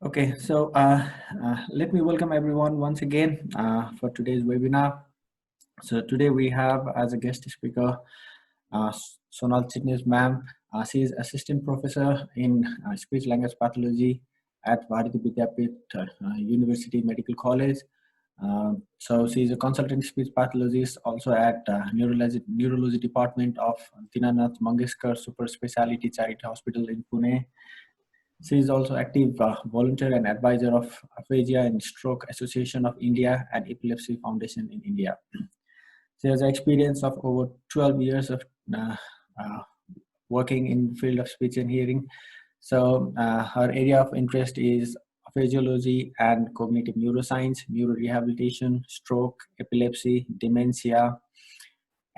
Okay, so let me welcome everyone once again for today's webinar. So today we have as a guest speaker uh, Sonal Chitnis ma'am. She is assistant professor in speech language pathology at Bharati Vidyapith University Medical College. So she is a consultant speech pathologist also at neurology department of Dinanath Mangeshkar Super Speciality Charity Hospital in Pune. She is also active volunteer and advisor of Aphasia and Stroke Association of India and Epilepsy Foundation in India. She has experience of over 12 years of uh, working in the field of speech and hearing. So her area of interest is aphasiology and cognitive neuroscience, neurorehabilitation, stroke, epilepsy, dementia,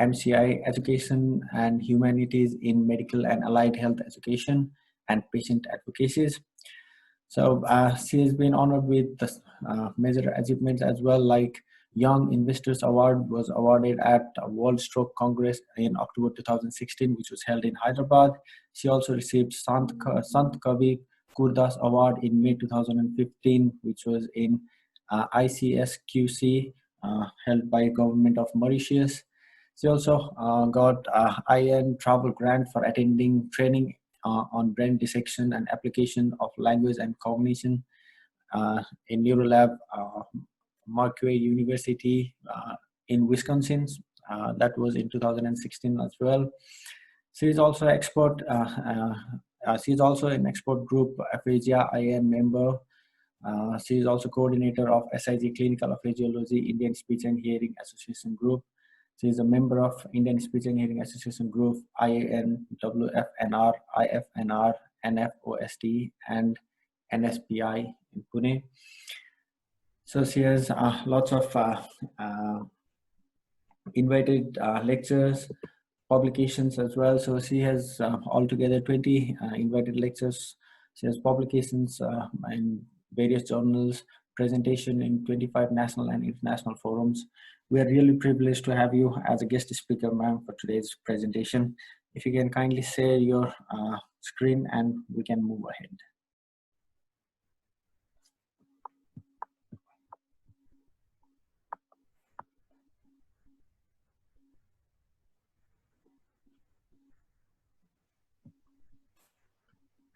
MCI education, and humanities in medical and allied health education and patient advocacies. So she has been honored with the major achievements as well, like Young Investors Award was awarded at World Stroke Congress in October 2016, which was held in Hyderabad. She also received Sant Kavi Kurdas Award in May 2015, which was in ICSQC, held by government of Mauritius. She also got IN travel grant for attending training on brain dissection and application of language and cognition in Neurolab, Marquette University in Wisconsin. That was in 2016 as well. She is also expert. She is also an expert group Aphasia IM member. She is also coordinator of SIG Clinical Aphasiology Indian Speech and Hearing Association Group. She is a member of Indian Speech and Hearing Association Group, IAN, WFNR, IFNR, NFOST, and NSPI in Pune. So she has lots of invited lectures, publications as well. So she has altogether 20 invited lectures. She has publications in various journals, presentation in 25 national and international forums. We are really privileged to have you as a guest speaker, ma'am, for today's presentation. If you can kindly share your screen and we can move ahead.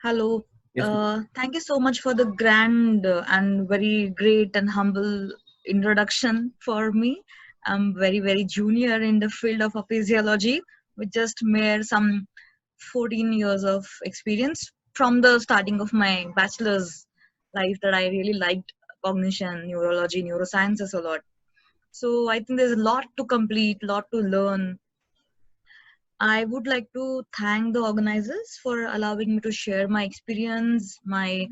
Hello. Yes, Thank you so much for the grand and very great and humble introduction for me. I'm very junior in the field of aphasiology with just mere some 14 years of experience from the starting of my bachelor's life that I really liked cognition, neurology, neurosciences a lot. So I think there's a lot to complete, lot to learn. I would like to thank the organizers for allowing me to share my experience, my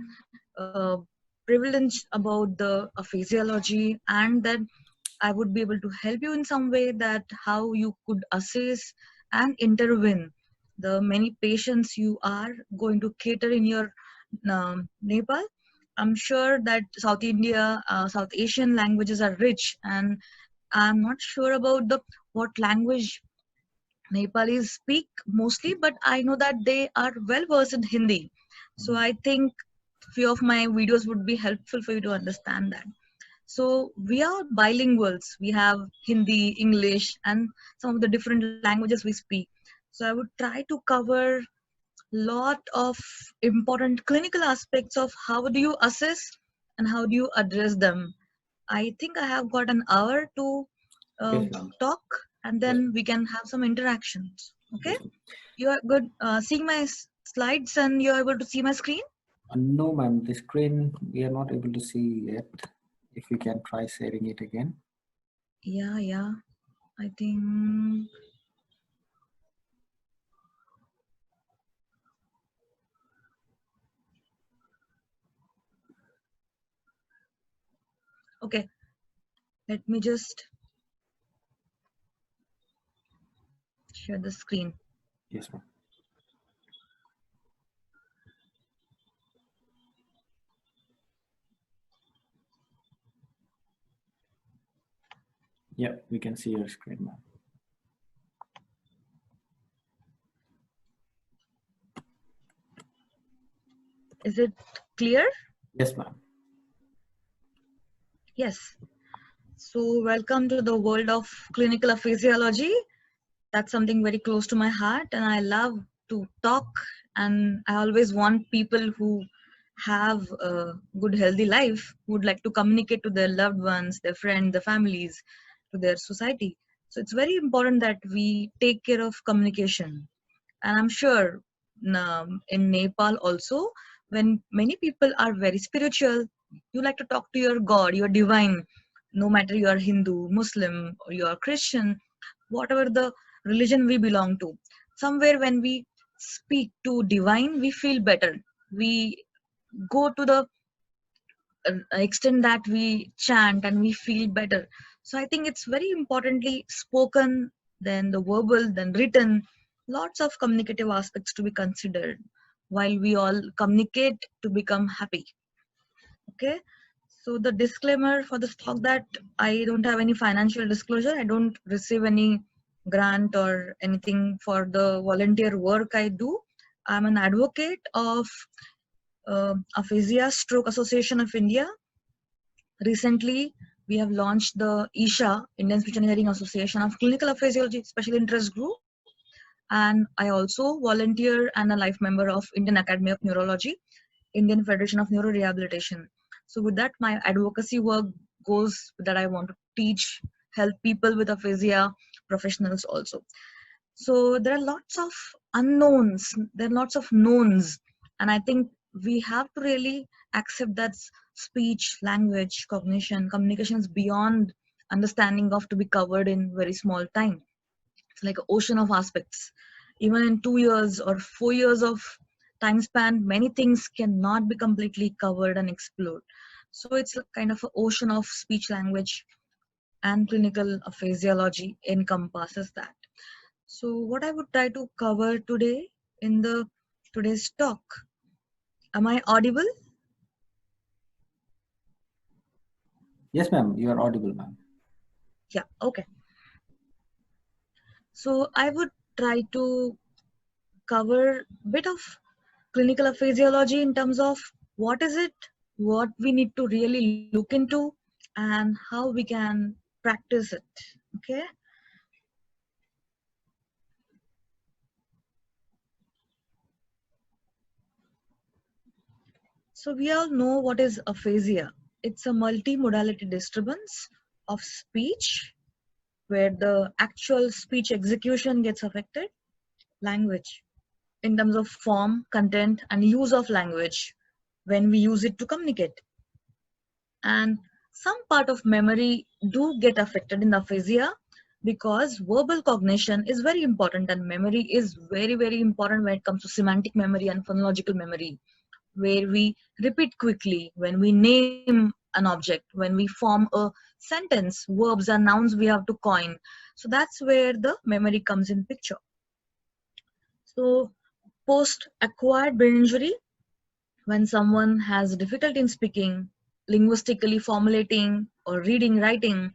uh, privilege about the aphasiology, and that I would be able to help you in some way that how you could assess and intervene the many patients you are going to cater in your Nepal. I'm sure that South India, South Asian languages are rich, and I'm not sure about the what language Nepalis speak mostly, but I know that they are well versed in Hindi. So I think few of my videos would be helpful for you to understand that. So we are bilinguals. We have Hindi, English, and some of the different languages we speak. So I would try to cover lot of important clinical aspects of how do you assess and how do you address them. I think I have got an hour to uh, yes, ma'am. talk, and Yes, then we can have some interactions. Okay, yes. you are good seeing my slides and you're able to see my screen. No, ma'am, the screen we are not able to see yet. If you can try sharing it again. Yeah, I think. Okay, let me just share the screen. Yes, ma'am. Yeah, we can see your screen, ma'am. Is it clear? Yes, ma'am. Yes. So, welcome to the world of clinical aphasiology. That's something very close to my heart, and I love to talk. And I always want people who have a good, healthy life, who would like to communicate to their loved ones, their friends, their families, to their society. So, it's very important that we take care of communication. And I'm sure in Nepal also, when many people are very spiritual, you like to talk to your God, your divine, no matter you are Hindu, Muslim, or you are Christian, whatever the religion we belong to. Somewhere when we speak to divine, we feel better. We go to the extent that we chant and we feel better. So I think it's very importantly spoken, then the verbal, then written, lots of communicative aspects to be considered while we all communicate to become happy. Okay. So the disclaimer for this talk that I don't have any financial disclosure. I don't receive any grant or anything for the volunteer work I do. I'm an advocate of Aphasia Stroke Association of India. Recently, we have launched the ISHA, Indian Speech and Hearing Association of Clinical Aphasiology Special Interest Group. And I also volunteer and a life member of Indian Academy of Neurology, Indian Federation of Neurorehabilitation. So with that, my advocacy work goes that I want to teach, help people with aphasia, professionals also. So there are lots of unknowns, there are lots of knowns, and I think we have to really accept that speech, language, cognition, communication is beyond understanding of to be covered in very small time. It's like an ocean of aspects. Even in 2 years or 4 years of time span, many things cannot be completely covered and explored. So it's a kind of an ocean of speech, language, and clinical aphasiology encompasses that. So what I would try to cover today in the today's talk. Am I audible? Yes, ma'am. You are audible, ma'am. Yeah, okay. So I would try to cover a bit of clinical aphasiology in terms of what is it, what we need to really look into, and how we can practice it. Okay. So we all know what is aphasia. It's a multimodality disturbance of speech where the actual speech execution gets affected. Language, in terms of form, content, and use of language when we use it to communicate. And some part of memory do get affected in aphasia because verbal cognition is very important and memory is very, very important when it comes to semantic memory and phonological memory, where we repeat quickly, when we name an object, when we form a sentence, verbs and nouns we have to coin. So that's where the memory comes in picture. So post-acquired brain injury, when someone has difficulty in speaking, linguistically formulating or reading, writing,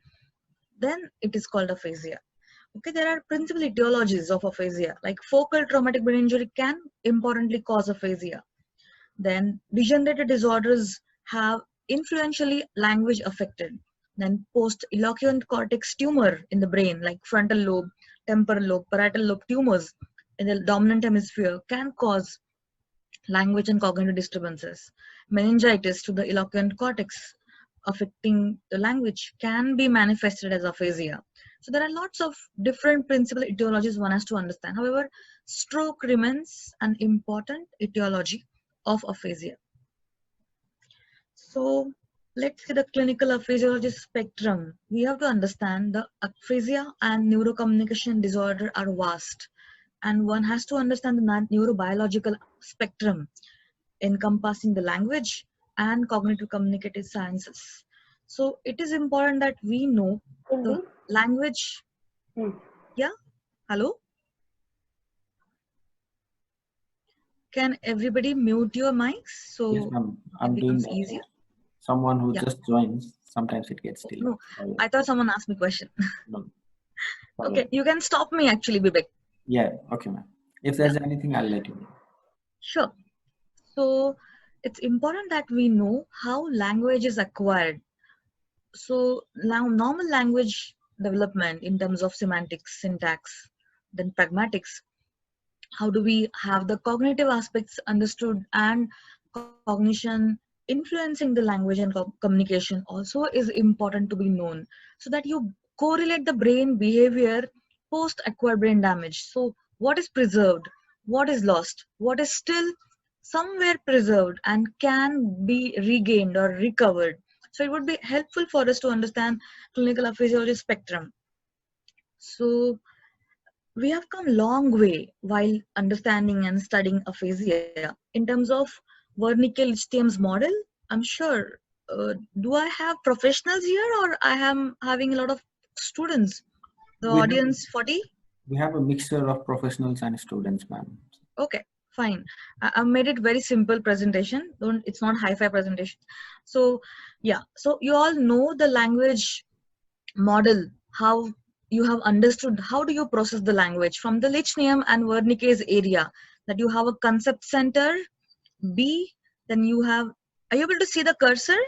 then it is called aphasia. Okay, there are principal etiologies of aphasia, like focal traumatic brain injury can importantly cause aphasia. Then degenerative disorders have influentially language affected. Then post-eloquent cortex tumor in the brain, like frontal lobe, temporal lobe, parietal lobe tumors in the dominant hemisphere can cause language and cognitive disturbances. Meningitis to the eloquent cortex affecting the language can be manifested as aphasia. So there are lots of different principal etiologies one has to understand. However, stroke remains an important etiology of aphasia. So let's see the clinical aphasiology spectrum. We have to understand the aphasia and neurocommunication disorder are vast, and one has to understand the neurobiological spectrum encompassing the language and cognitive communicative sciences. So it is important that we know the language. Yeah, hello? Can everybody mute your mics Yes, so ma'am. it I'm doing becomes that. easier? Someone who Yeah. just joins, sometimes it gets delayed. No, Sorry. I thought someone asked me a question. No, sorry. Okay, you can stop me actually, Vivek. Yeah, okay, ma'am. If Yeah, there's anything, I'll let you know. sure. So it's important that we know how language is acquired. So now normal language development in terms of semantics, syntax, then pragmatics, how do we have the cognitive aspects understood, and cognition influencing the language and communication also is important to be known, so that you correlate the brain behavior post acquired brain damage. So what is preserved, what is lost, what is still somewhere preserved and can be regained or recovered. So it would be helpful for us to understand clinical aphasiology spectrum. So we have come long way while understanding and studying aphasia. In terms of Wernicke-Lichten's model, I'm sure, do I have professionals here or I am having a lot of students? The We have audience 40? we have a mixture of professionals and students, ma'am. Okay, fine. I made it very simple presentation. Don't, it's not hi-fi presentation. So yeah, so you all know the language model, how you have understood how do you process the language from the Lichtenstein and Wernicke's area, that you have a concept center B, then you have, are you able to see the cursor?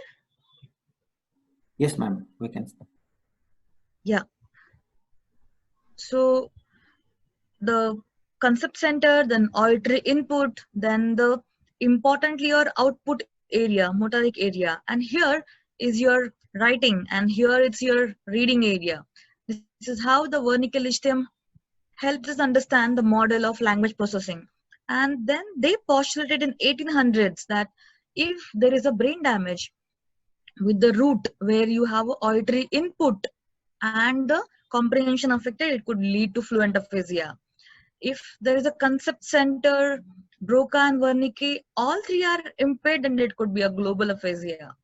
Yes, ma'am. We can. Yeah. So the concept center, then auditory input, then the importantly your output area, motoric area, and here is your writing, and here it's your reading area. This is how the Wernicke-Lichtenstein helps us understand the model of language processing. And then they postulated in 1800s that if there is a brain damage with the root where you have auditory input and the comprehension affected, it could lead to fluent aphasia. If there is a concept center, Broca and Wernicke, all three are impaired, and it could be a global aphasia.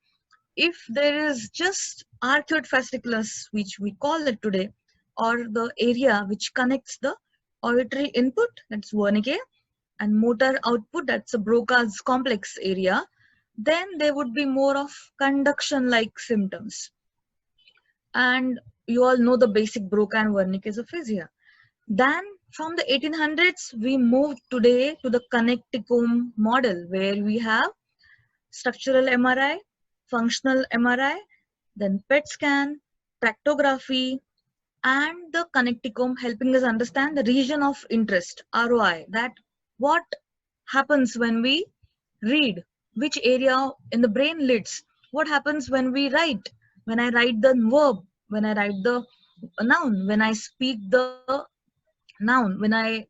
If there is just arcuate fasciculus, which we call it today, or the area which connects the auditory input, that's Wernicke, and motor output, that's a Broca's complex area, then there would be more of conduction like symptoms. And you all know the basic Broca and Wernicke's aphasia. Then from the 1800s, we moved today to the Connectome model, where we have structural MRI, functional MRI, then PET scan, tractography, and the connectome helping us understand the region of interest, ROI, that what happens when we read, which area in the brain leads, what happens when we write, when I write the verb, when I write the noun, when I speak the noun, when I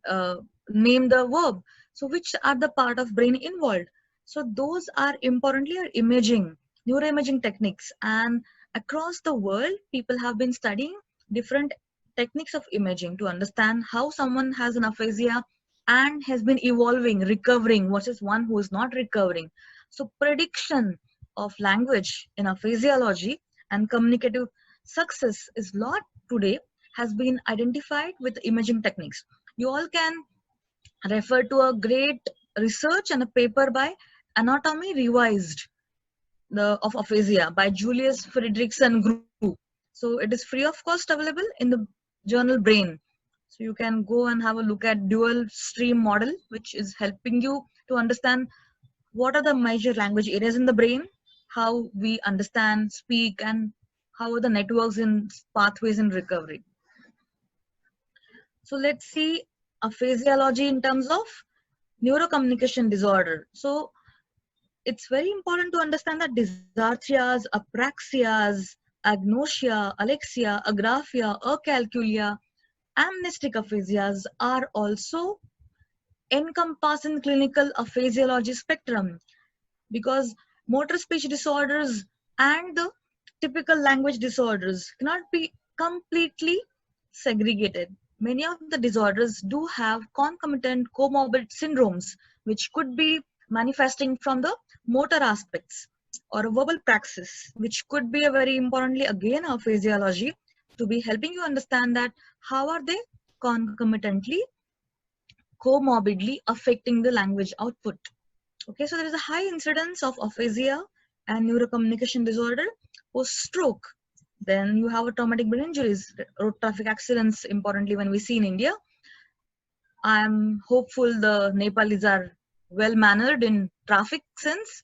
name the verb. So which are the part of brain involved? So those are importantly are imaging, neuroimaging techniques, and across the world people have been studying different techniques of imaging to understand how someone has an aphasia and has been evolving, recovering versus one who is not recovering. So prediction of language in aphasiology and communicative success is lot today has been identified with imaging techniques. You all can refer to a great research and a paper by Anatomy Revised of Aphasia by Julius Friedrichsen Group. So it is free of cost available in the journal Brain. So you can go and have a look at dual stream model, which is helping you to understand what are the major language areas in the brain, how we understand, speak, and how are the networks in pathways in recovery. So let's see aphasiology in terms of neurocommunication disorder. So it's very important to understand that dysarthrias, apraxias, agnosia, alexia, agraphia, acalculia, amnestic aphasias are also encompassed in clinical aphasiology spectrum, because motor speech disorders and the typical language disorders cannot be completely segregated. Many of the disorders do have concomitant comorbid syndromes, which could be manifesting from the motor aspects or a verbal praxis, which could be a very importantly again a physiology to be helping you understand that how are they concomitantly, comorbidly affecting the language output. Okay, so there is a high incidence of aphasia and neurocommunication disorder post stroke. Then you have a traumatic brain injuries, road traffic accidents, importantly when we see in India. I'm hopeful the Nepalis are well mannered in traffic sense.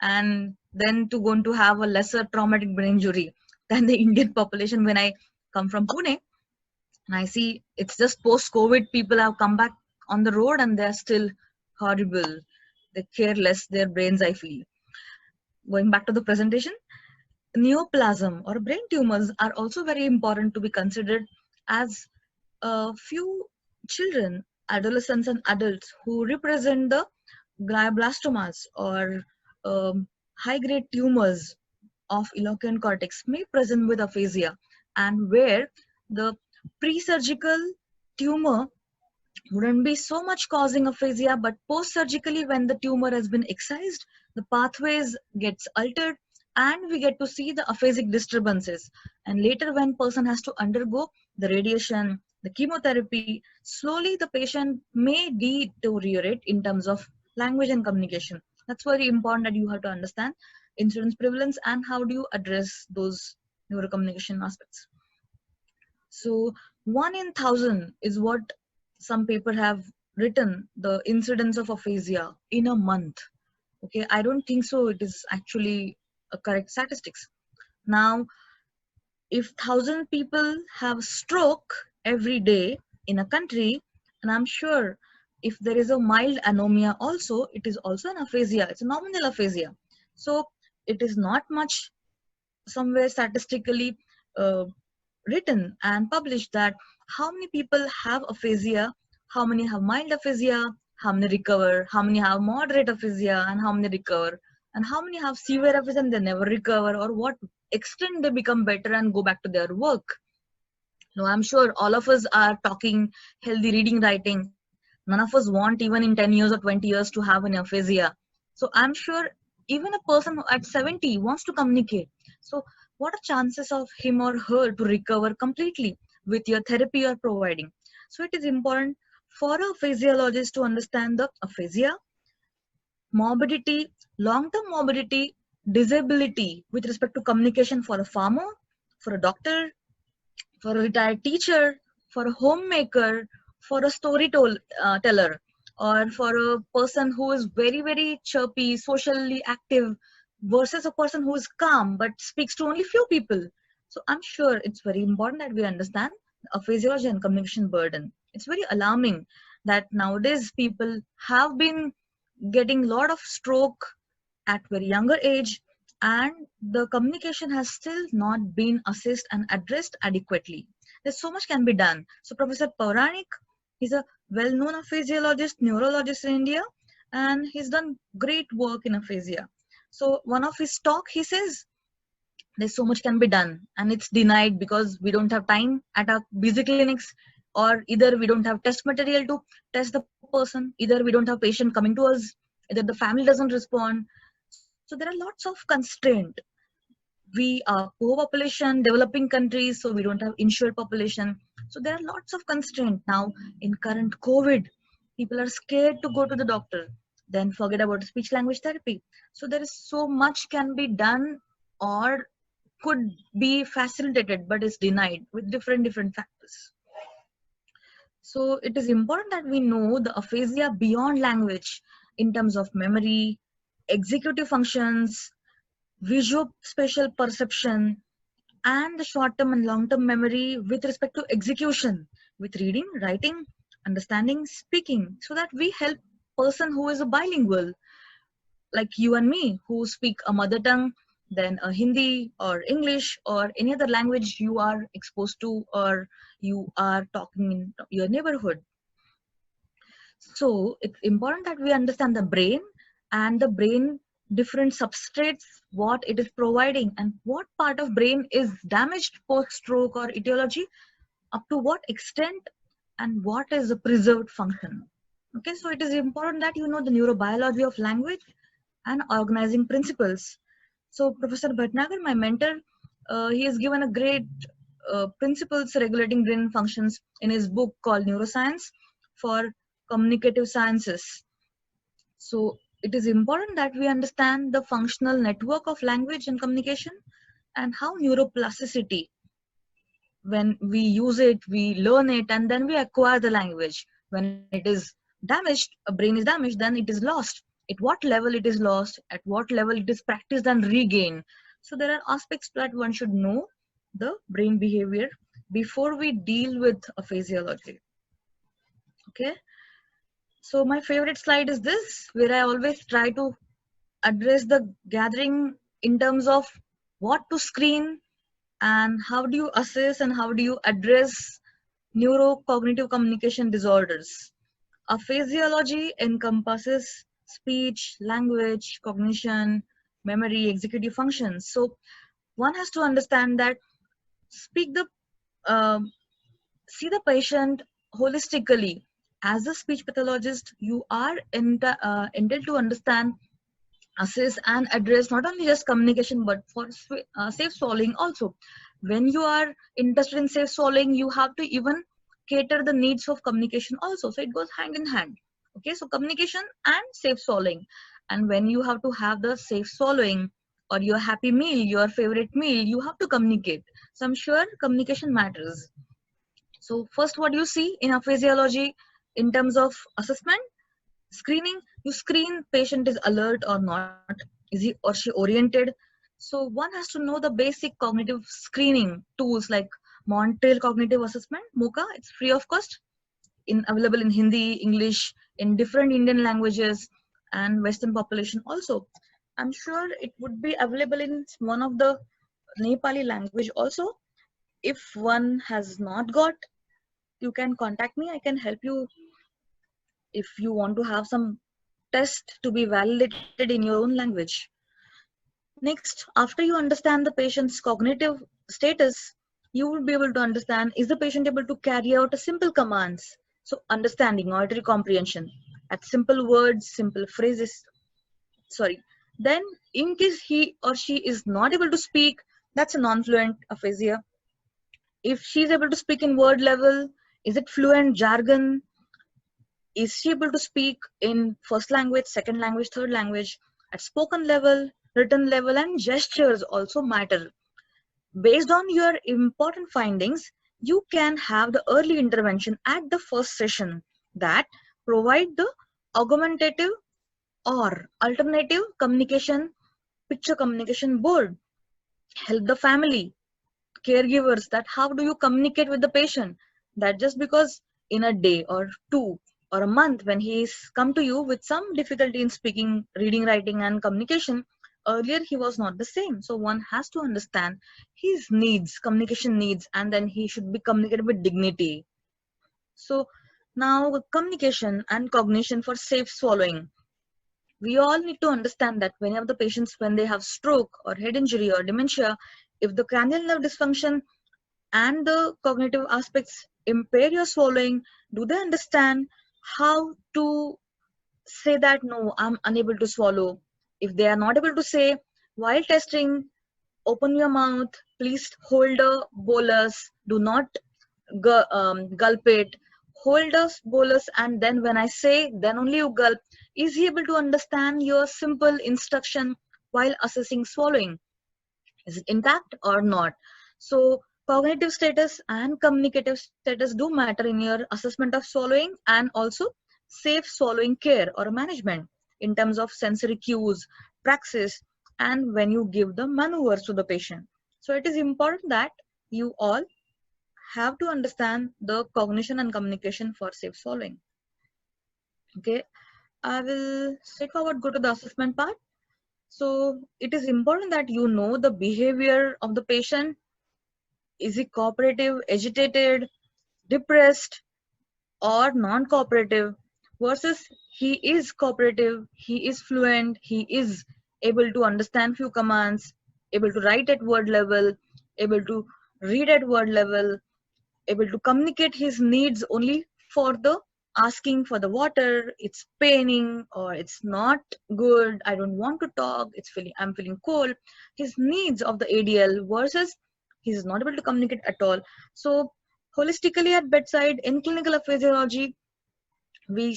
and then to going to have a lesser traumatic brain injury than the Indian population. When I come from Pune and I see it's just post-COVID, people have come back on the road and they're still horrible. They care less their brains, I feel. Going back to the presentation, neoplasm or brain tumors are also very important to be considered, as a few children, adolescents, and adults who represent the glioblastomas or high grade tumors of eloquent cortex may present with aphasia, and where the pre-surgical tumor wouldn't be so much causing aphasia, but post-surgically when the tumor has been excised, the pathways gets altered and we get to see the aphasic disturbances. And later when person has to undergo the radiation, the chemotherapy, slowly the patient may deteriorate in terms of language and communication. That's very important that you have to understand incidence prevalence and how do you address those neurocommunication aspects. So 1 in 1,000 is what some paper have written the incidence of aphasia in a month. Okay, I don't think so. It is actually a correct statistics. Now, if 1,000 people have stroke every day in a country, and I'm sure if there is a mild anomia also, it is also an aphasia. It's a nominal aphasia. So it is not much somewhere statistically uh, written and published that how many people have aphasia, how many have mild aphasia, how many recover, how many have moderate aphasia, and how many recover, and how many have severe aphasia and they never recover, or what extent they become better and go back to their work. Now, I'm sure all of us are talking healthy reading, writing. None of us want even in 10 years or 20 years to have an aphasia. So I'm sure even a person who at 70 wants to communicate. So what are chances of him or her to recover completely with your therapy you're providing? So it is important for a physiologist to understand the aphasia, morbidity, long-term morbidity, disability with respect to communication for a farmer, for a doctor, for a retired teacher, for a homemaker, for a storyteller, or for a person who is very, very chirpy, socially active, versus a person who is calm but speaks to only few people. So I'm sure it's very important that we understand aphasia and communication burden. It's very alarming that nowadays people have been getting a lot of stroke at very younger age, and the communication has still not been assessed and addressed adequately. There's so much can be done. So Professor Pauranik, he's a well-known aphasiologist, neurologist in India, and he's done great work in aphasia. So one of his talk, he says, there's so much can be done and it's denied because we don't have time at our busy clinics, or either we don't have test material to test the person, either we don't have patient coming to us, either the family doesn't respond. So there are lots of constraint. We are poor population, developing countries, so we don't have insured population. So there are lots of constraint. Now in current COVID, people are scared to go to the doctor, then forget about speech language therapy. So there is so much can be done or could be facilitated, but is denied with different factors. So it is important that we know the aphasia beyond language in terms of memory, executive functions, visual spatial perception, and the short-term and long-term memory with respect to execution, with reading, writing, understanding, speaking, so that we help person who is a bilingual, like you and me, who speak a mother tongue, then a Hindi or English or any other language you are exposed to or you are talking in your neighborhood. So it's important that we understand the brain and the brain different substrates, what it is providing and what part of brain is damaged post stroke or etiology, up to what extent, and what is the preserved function. Okay, so it is important that you know the neurobiology of language and organizing principles. So Professor Bhatnagar, my mentor, he has given a great principles regulating brain functions in his book called Neuroscience for Communicative Sciences. So it is important that we understand the functional network of language and communication and how neuroplasticity, when we use it, we learn it, and then we acquire the language. When it is damaged, a brain is damaged, then it is lost. at what level it is lost, at what level it is practiced and regained. So there are aspects that one should know the brain behavior before we deal with aphasiology. Okay, so my favorite slide is this, where I always try to address the gathering in terms of what to screen and how do you assess and how do you address neurocognitive communication disorders. Aphasiology encompasses speech, language, cognition, memory, executive functions. So one has to understand that speak the um see the patient holistically. As a speech pathologist, you are entitled to understand, assess and address not only just communication but for safe swallowing also. When you are interested in safe swallowing, you have to even cater the needs of communication also, so it goes hand in hand. Okay, so communication and safe swallowing, and when you have to have the safe swallowing or your happy meal, your favorite meal, you have to communicate. So I'm sure communication matters. So first, what you see in aphasiology in terms of assessment screening, you screen patient is alert or not, is he or she oriented. So one has to know the basic cognitive screening tools like Montreal Cognitive Assessment, MOCA. It's free of cost, in available in Hindi, English, in different Indian languages and Western population also. I'm sure it would be available in one of the Nepali language also. If one has not got, you can contact me, I can help you if you want to have some test to be validated in your own language. Next, after you understand the patient's cognitive status, you will be able to understand, is the patient able to carry out a simple commands? So understanding, auditory comprehension at simple words, simple phrases. Sorry. Then in case he or she is not able to speak, that's a non-fluent aphasia. If she is able to speak in word level, is it fluent jargon? Is she able to speak in first language, second language, third language? At spoken level, written level, and gestures also matter. Based on your important findings, you can have the early intervention at the first session that provide the augmentative or alternative communication, picture communication board. Help the family, caregivers, that how do you communicate with the patient, that just because in a day or two or a month when he's come to you with some difficulty in speaking, reading, writing and communication, earlier he was not the same. So one has to understand his needs, communication needs, and then he should be communicated with dignity. So now communication and cognition for safe swallowing, we all need to understand that many of the patients, when they have stroke or head injury or dementia, if the cranial nerve dysfunction and the cognitive aspects impair your swallowing, do they understand how to say that no, I'm unable to swallow? If they are not able to say, while testing, open your mouth, please hold a bolus, do not gulp it, hold a bolus, and then when I say, then only you gulp. Is he able to understand your simple instruction while assessing swallowing? Is it intact or not? So cognitive status and communicative status do matter in your assessment of swallowing, and also safe swallowing care or management in terms of sensory cues, praxis, and when you give the maneuvers to the patient. So it is important that you all have to understand the cognition and communication for safe swallowing. Okay, I will straightforward go to the assessment part. So it is important that you know the behavior of the patient. Is he cooperative, agitated, depressed, or non-cooperative? Versus he is cooperative, he is fluent, he is able to understand few commands, able to write at word level, able to read at word level, able to communicate his needs only for the asking for the water, it's paining or it's not good, I don't want to talk, I'm feeling cold. His needs of the ADL versus he's not able to communicate at all. So holistically at bedside in clinical aphasiology, we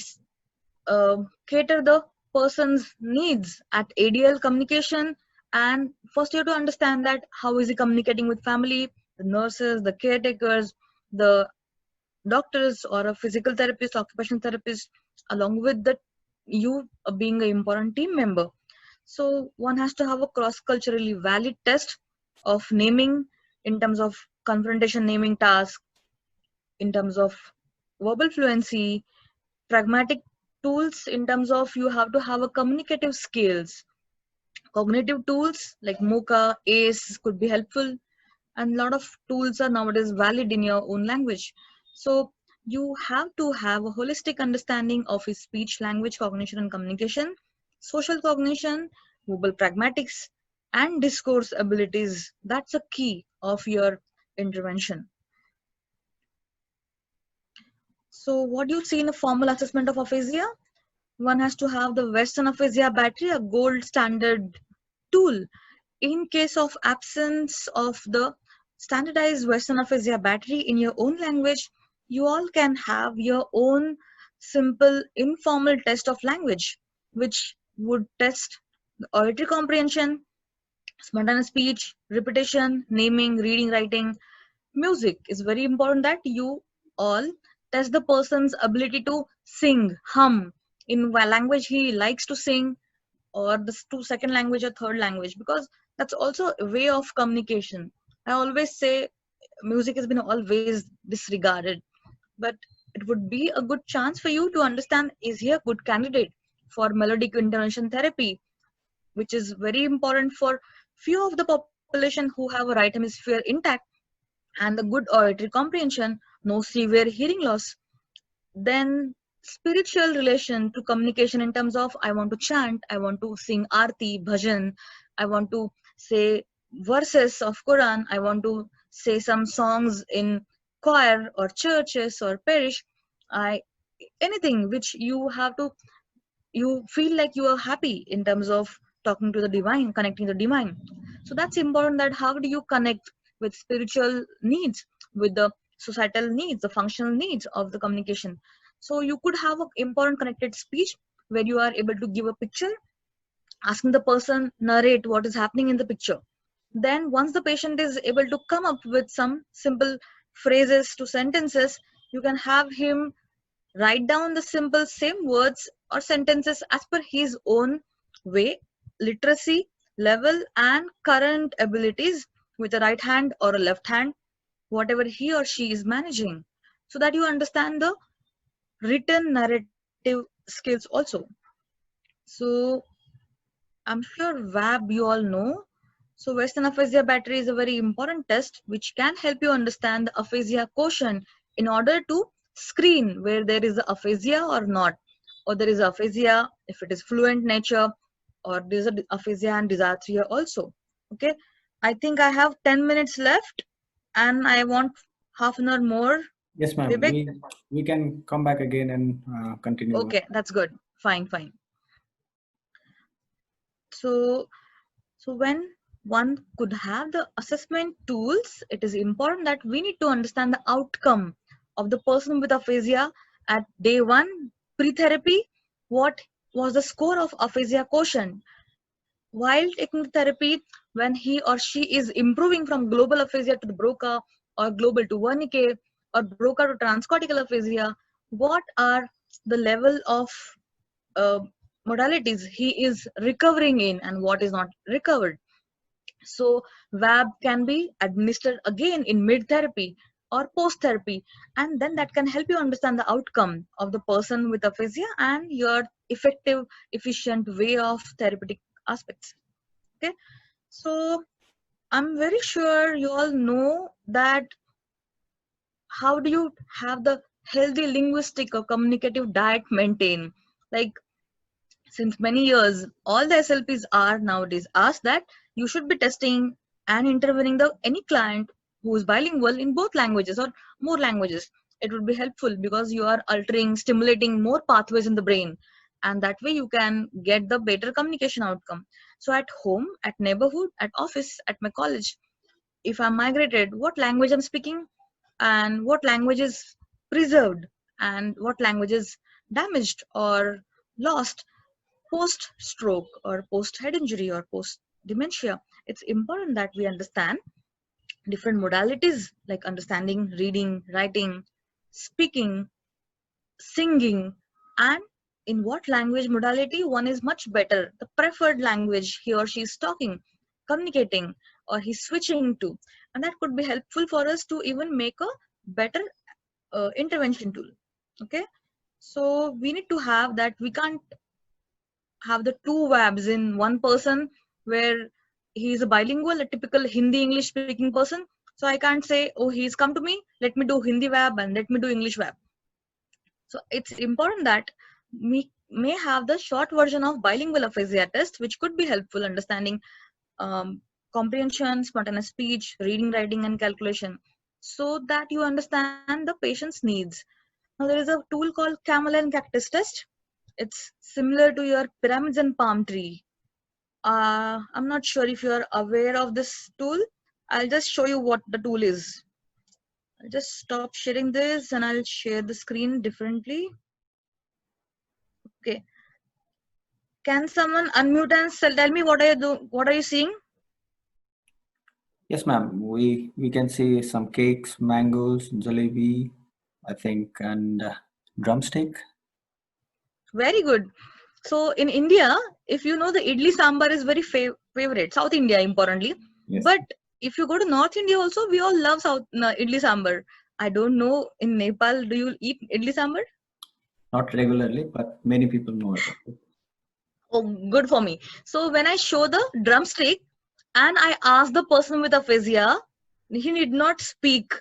cater the person's needs at ADL communication. And first you have to understand that how is he communicating with family, the nurses, the caretakers, the doctors or a physical therapist, occupational therapist, along with the you being an important team member. So one has to have a cross-culturally valid test of naming in terms of confrontation naming task, in terms of verbal fluency, pragmatic tools in terms of you have to have a communicative skills. Cognitive tools like Mocha, ACE could be helpful, and a lot of tools are nowadays valid in your own language. So you have to have a holistic understanding of his speech, language, cognition, and communication, social cognition, verbal pragmatics, and discourse abilities. That's a key of your intervention. So what do you see in a formal assessment of aphasia? One has to have the Western aphasia battery, a gold standard tool. In case of absence of the standardized Western aphasia battery in your own language, you all can have your own simple informal test of language, which would test the auditory comprehension, spontaneous speech, repetition, naming, reading, writing. Music is very important that you all test the person's ability to sing, hum in what language he likes to sing, or the second language or third language, because that's also a way of communication. I always say music has been always disregarded, but it would be a good chance for you to understand, is he a good candidate for melodic intervention therapy, which is very important for few of the population who have a right hemisphere intact and the good auditory comprehension, no severe hearing loss. Then spiritual relation to communication in terms of I want to chant, I want to sing arti, bhajan, I want to say verses of Quran, I want to say some songs in choir or churches or parish. I Anything which you have to, you feel like you are happy in terms of talking to the divine, connecting to the divine. So that's important, that how do you connect with spiritual needs, with the societal needs, the functional needs of the communication. So you could have an important connected speech where you are able to give a picture, asking the person narrate what is happening in the picture. Then once the patient is able to come up with some simple phrases to sentences, you can have him write down the simple same words or sentences as per his own way, literacy level, and current abilities with a right hand or a left hand, whatever he or she is managing, so that you understand the written narrative skills also. So I'm sure VAB you all know. So Western aphasia battery is a very important test which can help you understand the aphasia quotient in order to screen where there is aphasia or not, or there is aphasia if it is fluent nature, or there is a aphasia and dysarthria also. Okay, I think I have 10 minutes left and I want half an hour more. Yes, ma'am. Vivek? We can come back again and continue. Okay, that's good. Fine, fine. So when one could have the assessment tools, it is important that we need to understand the outcome of the person with aphasia at day one, pre-therapy. What was the score of aphasia quotient? While taking the therapy, when he or she is improving from global aphasia to the Broca, or global to Wernicke, or Broca to transcortical aphasia, what are the level of uh, modalities he is recovering in and what is not recovered? So VAB can be administered again in mid therapy or post therapy, and then that can help you understand the outcome of the person with aphasia and your effective, efficient way of therapeutic aspects. Okay, so I'm very sure you all know that how do you have the healthy linguistic or communicative diet maintained. Like since many years, all the SLPs are nowadays asked that you should be testing and interviewing the any client who is bilingual in both languages or more languages. It would be helpful because you are altering, stimulating more pathways in the brain, and that way you can get the better communication outcome. So at home, at neighborhood, at office, at my college, if I'm migrated, what language I'm speaking, and what language is preserved, and what language is damaged or lost post stroke or post head injury or post dementia. It's important that we understand different modalities like understanding, reading, writing, speaking, singing, and in what language modality one is much better, the preferred language he or she is talking, communicating, or he's switching to. And that could be helpful for us to even make a better intervention tool. Okay, so we need to have that. We can't have the two vabs in one person where he's a bilingual, a typical Hindi English speaking person. So I can't say, oh, he's come to me, let me do Hindi vab and let me do English vab. So it's important that we may have the short version of bilingual aphasia test, which could be helpful understanding comprehension, spontaneous speech, reading, writing, and calculation, so that you understand the patient's needs. Now there is a tool called camel and cactus test. It's similar to your pyramids and palm tree. I'm not sure if you're aware of this tool. I'll just show you what the tool is. I'll just stop sharing this and I'll share the screen differently. Okay. Can someone unmute and tell me what are you what are you seeing? Yes, ma'am. We can see some cakes, mangoes, jalebi, I think, and drumstick. Very good. So in India, if you know, the idli sambar is very favorite. South India, importantly. Yes. But if you go to North India also, we all love idli sambar. I don't know, in Nepal, do you eat idli sambar? Not regularly, but many people know about it. Oh, good for me. So when I show the drumstick and I ask the person with aphasia, he need not speak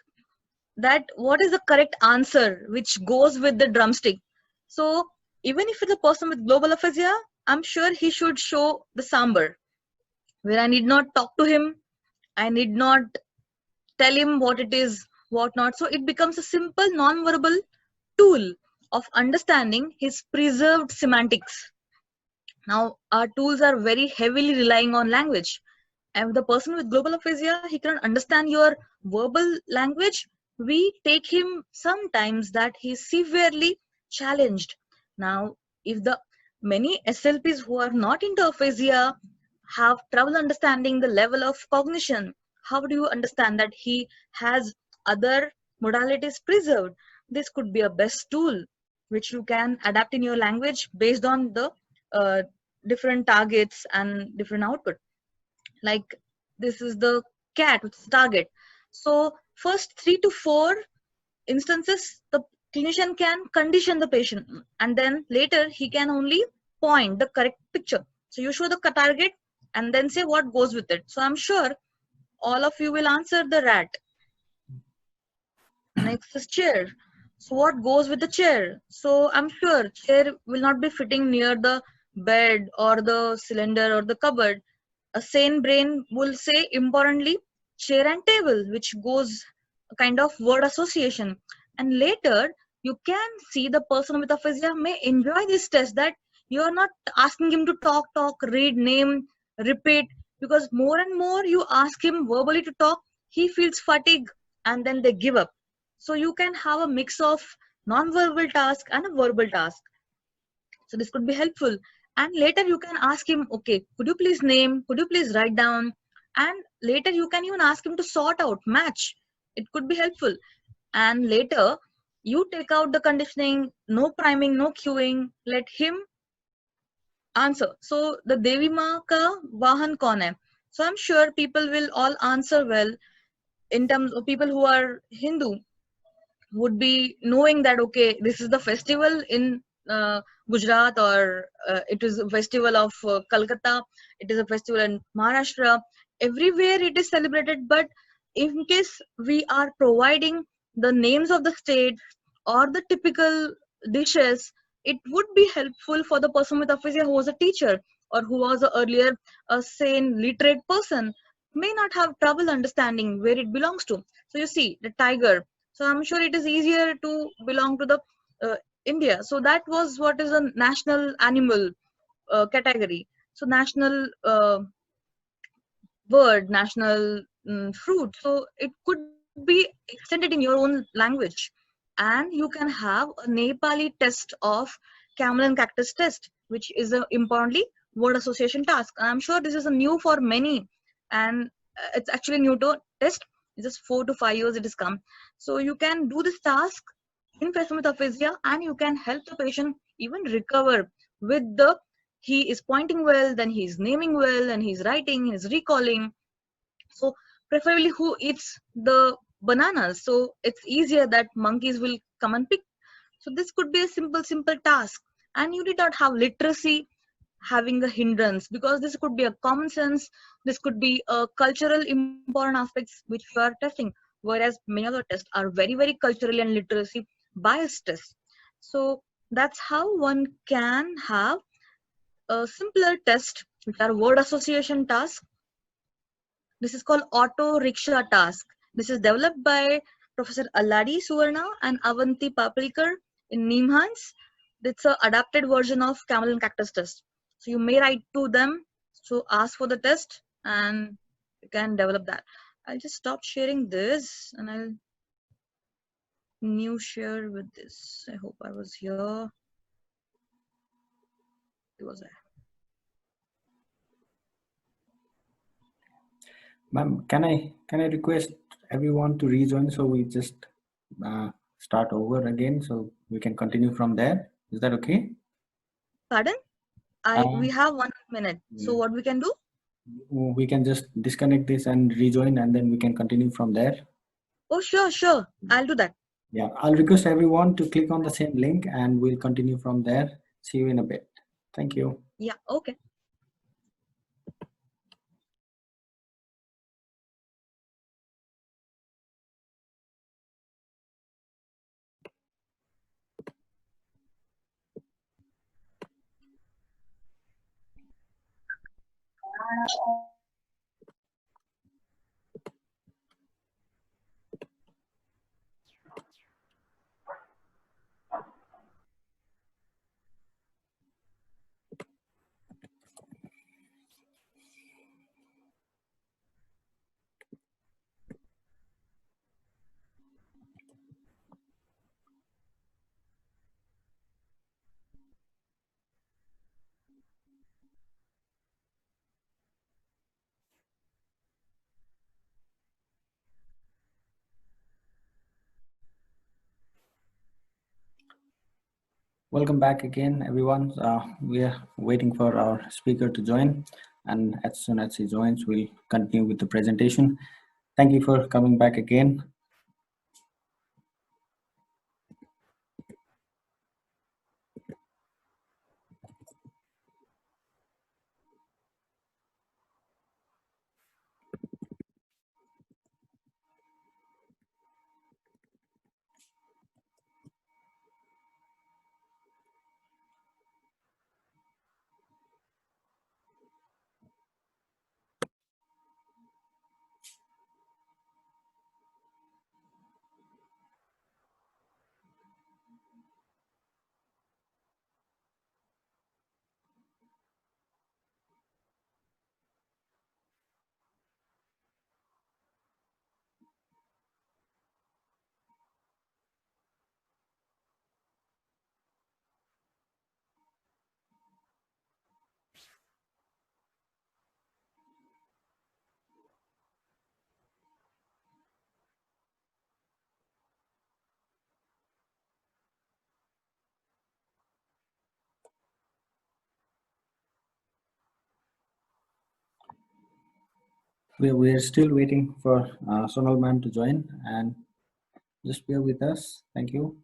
that what is the correct answer which goes with the drumstick. So even if it's a person with global aphasia, I'm sure he should show the sambar, where I need not talk to him, I need not tell him what it is, what not. So it becomes a simple non-verbal tool of understanding his preserved semantics. Now our tools are very heavily relying on language. And the person with global aphasia, he cannot understand your verbal language. We take him sometimes that he's severely challenged. Now, if the many SLPs who are not into aphasia have trouble understanding the level of cognition, how do you understand that he has other modalities preserved? This could be a best tool which you can adapt in your language based on the uh, different targets and different output. Like this is the cat, which is target. So first 3 to 4 instances, the clinician can condition the patient, and then later he can only point the correct picture. So you show the target and then say what goes with it. So I'm sure all of you will answer the rat. Next is chair. So what goes with the chair? So I'm sure chair will not be fitting near the bed or the cylinder or the cupboard. A sane brain will say importantly chair and table, which goes a kind of word association. And later you can see the person with aphasia may enjoy this test, that you are not asking him to talk, read, name, repeat, because more and more you ask him verbally to talk, he feels fatigue and then they give up. So you can have a mix of non-verbal task and a verbal task. So this could be helpful. And later you can ask him, okay, could you please name, could you please write down? And later you can even ask him to sort out, match. It could be helpful. And later you take out the conditioning, no priming, no cueing, let him answer. So the Devi Ma ka Vahan kaun hai? So I'm sure people will all answer well. In terms of people who are Hindu, would be knowing that okay, this is the festival in Gujarat, or it is a festival of Calcutta, it is a festival in Maharashtra, everywhere it is celebrated. But in case we are providing the names of the state or the typical dishes, it would be helpful for the person with aphasia who was a teacher or who was earlier a sane literate person, may not have trouble understanding where it belongs to. So you see the tiger, so I'm sure it is easier to belong to the India. So that was what is a national animal category. So national bird, national fruit. So it could be extended in your own language. And you can have a Nepali test of camel and cactus test, which is a importantly word association task. And I'm sure this is a new for many, and it's actually new to test. It's just 4 to 5 years it has come. So you can do this task in person with aphasia, and you can help the patient even recover with the he is pointing well, then he's naming well, and he's writing, he's recalling. So preferably who eats the bananas, so it's easier that monkeys will come and pick. So this could be a simple task, and you did not have literacy having a hindrance, because this could be a common sense, this could be a cultural important aspects which we are testing, whereas many other tests are very culturally and literacy biased tests. So that's how one can have a simpler test which are word association tasks. This is called auto rickshaw task. This is developed by Professor Alladi Suvarna and Avanti Papilkar in Neemhans. It's an adapted version of camel and cactus test. So you may write to them, so ask for the test, and you can develop that. I'll just stop sharing this and I'll new share with this. I hope I was here. It was there. Ma'am, can I request everyone to rejoin so we just start over again so we can continue from there? Is that okay? Pardon? Uh, We have 1 minute. So yeah. what we can do? We can just disconnect this and rejoin, and then we can continue from there. Oh, sure. I'll do that. Yeah, I'll request everyone to click on the same link, and we'll continue from there. See you in a bit. Thank you. Yeah, okay. Welcome back again, everyone. We are waiting for our speaker to join, and as soon as he joins, we'll continue with the presentation. Thank you for coming back again. We're still waiting for Sonal ma'am to join, and just bear with us. Thank you.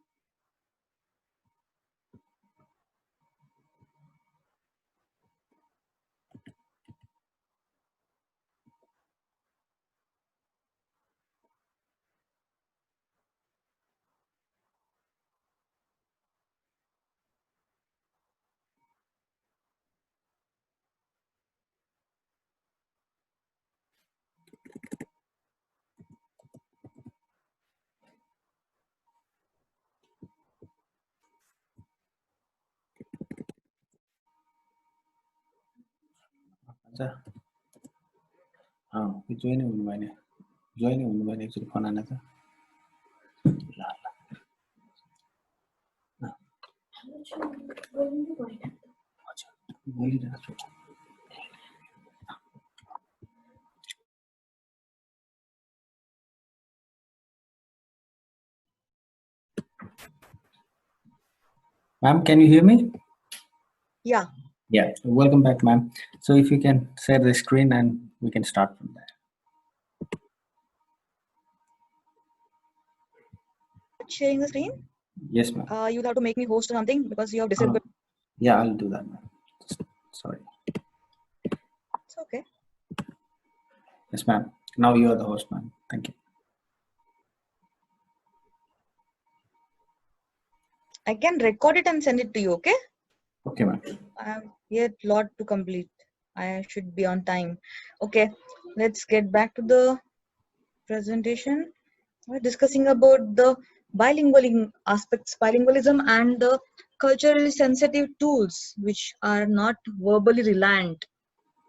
अच्छा हाँ ये join हुनु भएन actually phone आना था ल ल अच्छा बोलिरहेको छु Ma'am, can you hear me? Yeah, Yeah. Welcome back, ma'am. So if you can share the screen and we can start from there. sharing the screen. Yes, ma'am. You'll have to make me host or something because you have Uh, disabled. yeah, I'll do that, ma'am. Sorry. It's okay. Yes, ma'am. Now you are the host, ma'am. Thank you. I can record it and send it to you. Okay. Okay, ma'am. I have yet lot to complete. I should be on time. Okay. Let's get back to the presentation. We're discussing about the bilingual aspects, bilingualism, and the culturally sensitive tools which are not verbally reliant.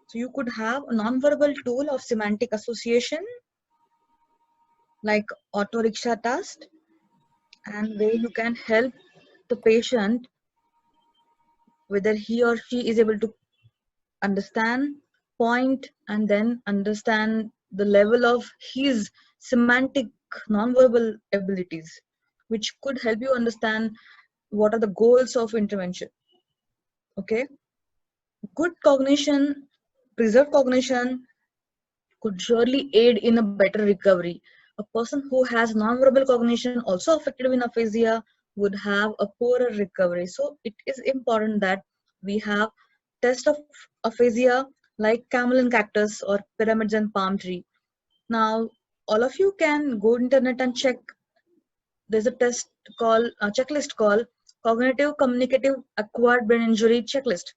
So you could have a non-verbal tool of semantic association like auto rickshaw task, and where you can help the patient whether he or she is able to understand, point, and then understand the level of his semantic nonverbal abilities, which could help you understand what are the goals of intervention. Okay, good cognition, preserved cognition could surely aid in a better recovery. A person who has nonverbal cognition also affected with aphasia would have a poorer recovery. So it is important that we have test of aphasia like camel and cactus or pyramids and palm tree. Now, all of you can go internet and check. There's a test called a checklist called cognitive communicative acquired brain injury checklist.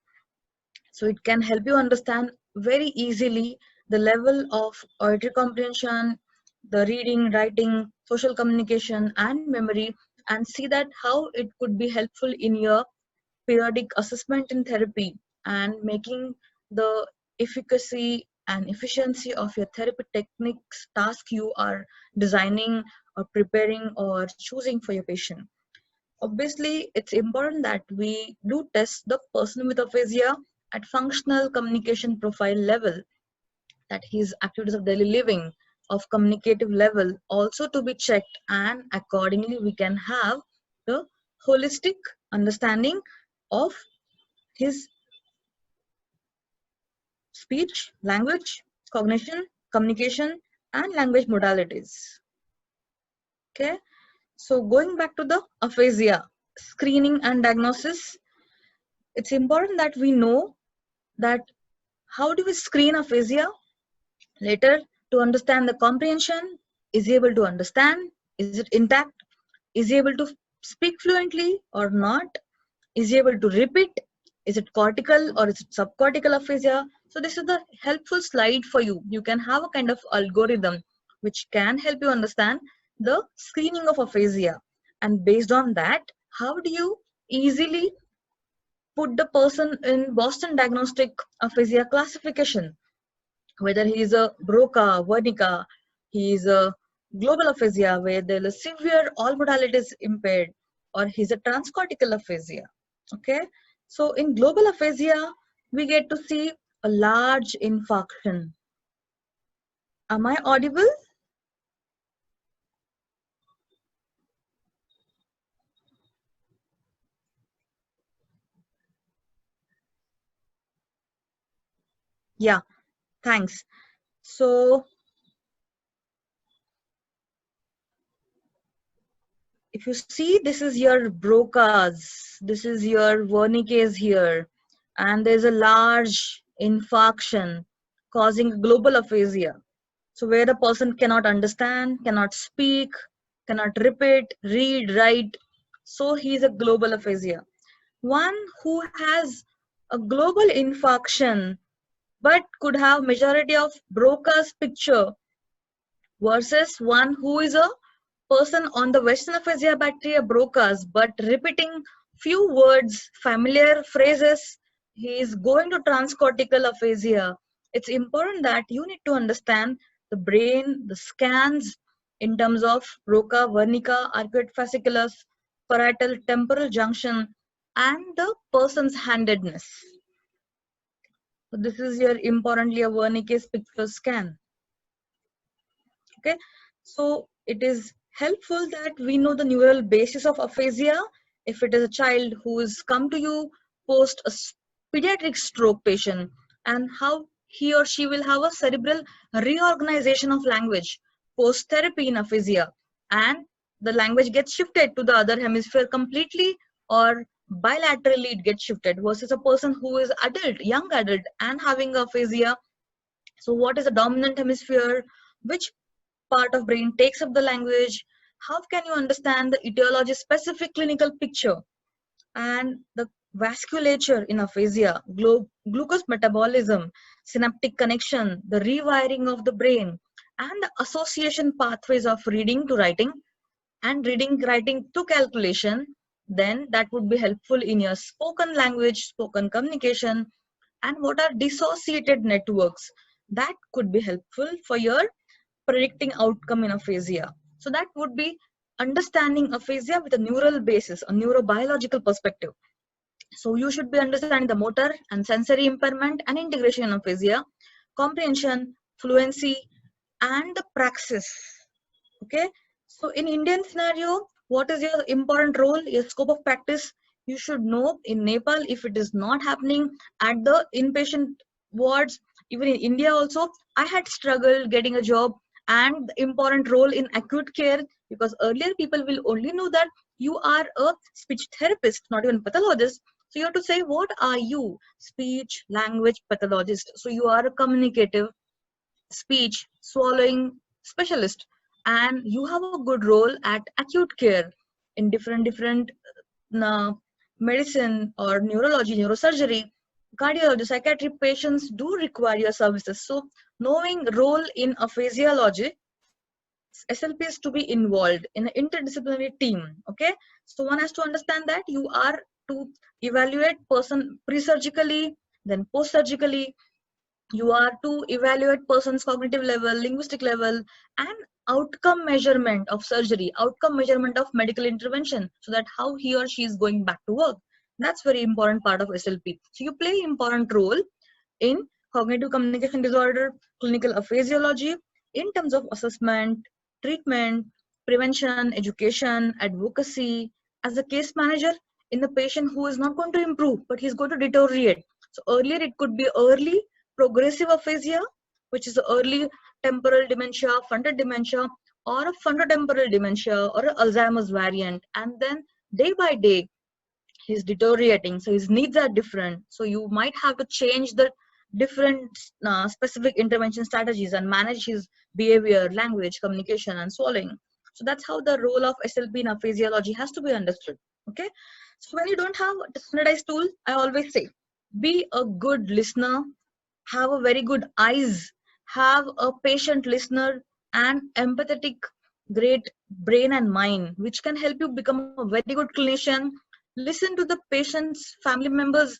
So it can help you understand very easily the level of auditory comprehension, the reading, writing, social communication, and memory, and see that how it could be helpful in your periodic assessment in therapy and making the efficacy and efficiency of your therapy techniques task you are designing or preparing or choosing for your patient. Obviously, it's important that we do test the person with aphasia at functional communication profile level, that his activities of daily living of communicative level also to be checked, and accordingly we can have the holistic understanding of his speech, language, cognition, communication, and language modalities. Okay, so going back to the aphasia screening and diagnosis, it's important that we know that how do we screen aphasia later to understand the comprehension. Is he able to understand? Is it intact? Is he able to speak fluently or not? Is he able to repeat? Is it cortical or is it subcortical aphasia? So this is the helpful slide for you. You can have a kind of algorithm which can help you understand the screening of aphasia, and based on that, how do you easily put the person in Boston Diagnostic Aphasia classification, whether he is a Broca, Wernicke, he is a global aphasia where there is severe all modalities impaired, or he's a transcortical aphasia. Okay, so in global aphasia, we get to see a large infarction. Am I audible? Yeah, thanks. So if you see, this is your Broca's, this is your Wernicke's here, and there's a large infarction causing global aphasia. So where the person cannot understand, cannot speak, cannot repeat, read, write. So he's a global aphasia. One who has a global infarction but could have majority of Broca's picture versus one who is a person on the Western aphasia bacteria Broca's but repeating few words, familiar phrases, he is going to transcortical aphasia. It's important that you need to understand the brain, the scans in terms of Broca, Wernicke, arcuate fasciculus, parietal temporal junction, and the person's handedness. So this is your importantly a Wernicke's picture scan. Okay, so it is helpful that we know the neural basis of aphasia if it is a child who is come to you post a pediatric stroke patient, and how he or she will have a cerebral reorganization of language post therapy in aphasia, and the language gets shifted to the other hemisphere completely, or bilaterally it gets shifted, versus a person who is adult, young adult, and having aphasia. So what is the dominant hemisphere, which part of brain takes up the language, how can you understand the etiology specific clinical picture, and the vasculature in aphasia, glucose metabolism, synaptic connection, the rewiring of the brain, and the association pathways of reading to writing and reading writing to calculation, then that would be helpful in your spoken language, spoken communication. And what are dissociated networks, that could be helpful for your predicting outcome in aphasia. So that would be understanding aphasia with a neural basis, a neurobiological perspective. So you should be understanding the motor and sensory impairment and integration in aphasia, comprehension, fluency, and the praxis. Okay. So in Indian scenario, what is your important role, your scope of practice? You should know in Nepal if it is not happening at the inpatient wards. Even in India also, I had struggled getting a job and the important role in acute care, because earlier people will only know that you are a speech therapist, not even pathologist. So you have to say, what are you? Speech language pathologist. So you are a communicative speech swallowing specialist, and you have a good role at acute care in different uh, medicine or neurology, neurosurgery, cardiology, psychiatry. Patients do require your services. So knowing role in aphasiology, SLP is to be involved in an interdisciplinary team. Okay, so one has to understand that you are to evaluate person pre-surgically, then post-surgically. You are to evaluate person's cognitive level, linguistic level, and outcome measurement of surgery, outcome measurement of medical intervention, so that how he or she is going back to work. That's very important part of SLP. So you play important role in cognitive communication disorder, clinical aphasiology, in terms of assessment, treatment, prevention, education, advocacy, as a case manager in the patient who is not going to improve, but he's going to deteriorate. So earlier it could be early progressive aphasia, which is early temporal dementia, frontal dementia, or a frontotemporal dementia, or an Alzheimer's variant. And then day by day, he's deteriorating, so his needs are different, so you might have to change the different specific intervention strategies and manage his behavior, language, communication, and swallowing. So that's how the role of SLP in aphasiology has to be understood. Okay, so when you don't have a standardized tool, I always say, be a good listener, have a very good eyes, have a patient listener, and empathetic, great brain and mind, which can help you become a very good clinician. Listen to the patient's family members,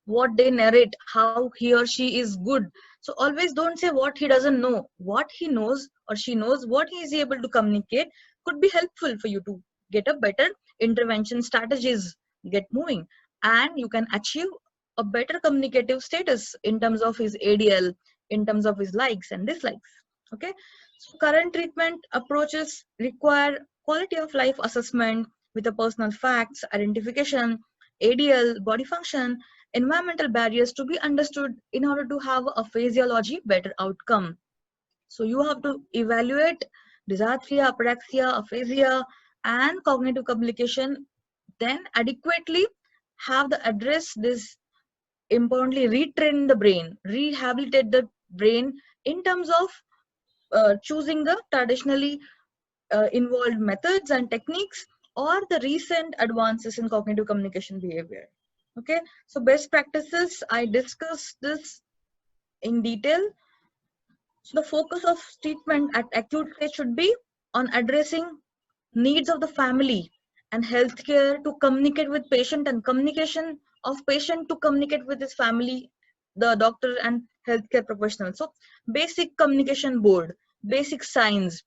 what they narrate, how he or she is good. So always don't say what he doesn't know. What he knows or she knows, what he is able to communicate, could be helpful for you to get a better intervention strategies, get moving, and you can achieve a better communicative status in terms of his ADL, in terms of his likes and dislikes. Okay, so current treatment approaches require quality of life assessment with the personal facts, identification, ADL, body function, environmental barriers to be understood in order to have a physiology better outcome. So you have to evaluate dysarthria, apraxia, aphasia, and cognitive communication, then adequately have the address this, importantly retrain the brain, rehabilitate the brain in terms of choosing the traditionally involved methods and techniques, or the recent advances in cognitive communication behavior. Okay, so best practices, I discussed this in detail. So the focus of treatment at acute stage should be on addressing needs of the family and healthcare to communicate with patient, and communication of patient to communicate with his family, the doctor and healthcare professionals. So basic communication board, basic signs,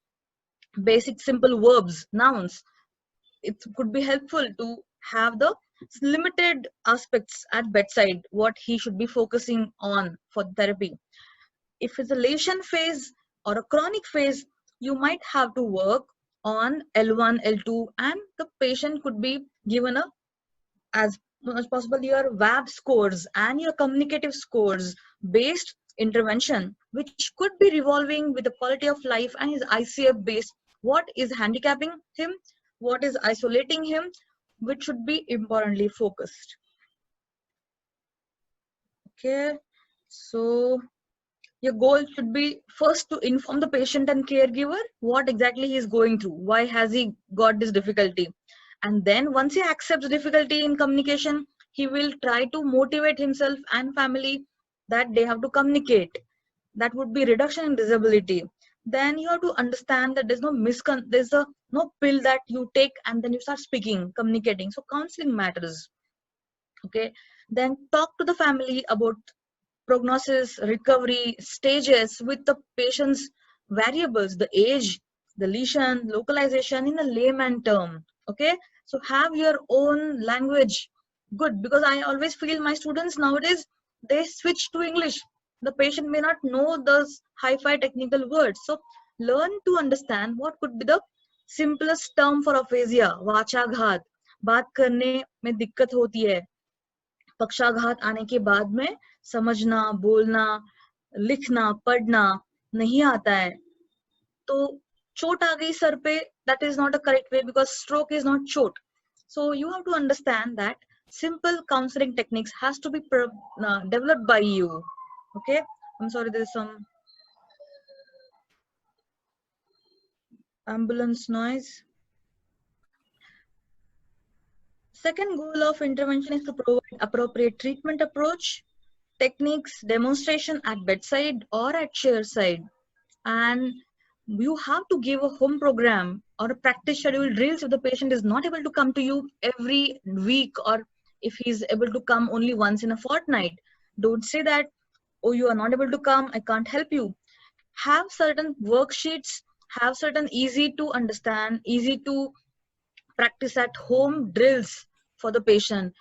basic simple verbs, nouns. It could be helpful to have the limited aspects at bedside, what he should be focusing on for therapy. If it's a lesion phase or a chronic phase, you might have to work on L1, L2, and the patient could be given a, as much as possible, your WAB scores and your communicative scores based intervention, which could be revolving with the quality of life and his ICF based. What is handicapping him? What is isolating him? Which should be importantly focused. Okay, so your goal should be first to inform the patient and caregiver what exactly he is going through, why has he got this difficulty, and then once he accepts difficulty in communication, he will try to motivate himself and family that they have to communicate. That would be reduction in disability. Then you have to understand that there's a no pill that you take and then you start speaking, communicating. So counseling matters. Okay, then talk to the family about prognosis, recovery stages with the patient's variables, the age, the lesion, localization in a layman term. Okay, so have your own language. Good, because I always feel my students nowadays they switch to English. The patient may not know those hi-fi technical words, so learn to understand what could be the simplest term for aphasia. वाचाघात, बात करने में दिक्कत होती है, पक्षाघात आने के बाद में समझना, बोलना, लिखना, पढ़ना नहीं आता है, तो चोट आ गई सर पे, that is not a correct way because stroke is not chot. So you have to understand that simple counseling techniques has to be developed by you. Okay, I'm sorry, there is some ambulance noise. Second goal of intervention is to provide appropriate treatment approach, techniques, demonstration at bedside or at chair side, and you have to give a home program or a practice schedule drills if the patient is not able to come to you every week, or if he's able to come only once in a fortnight. Don't say that, oh, you are not able to come, I can't help you. Have certain worksheets, have certain easy to understand, easy to practice at home drills for the patient.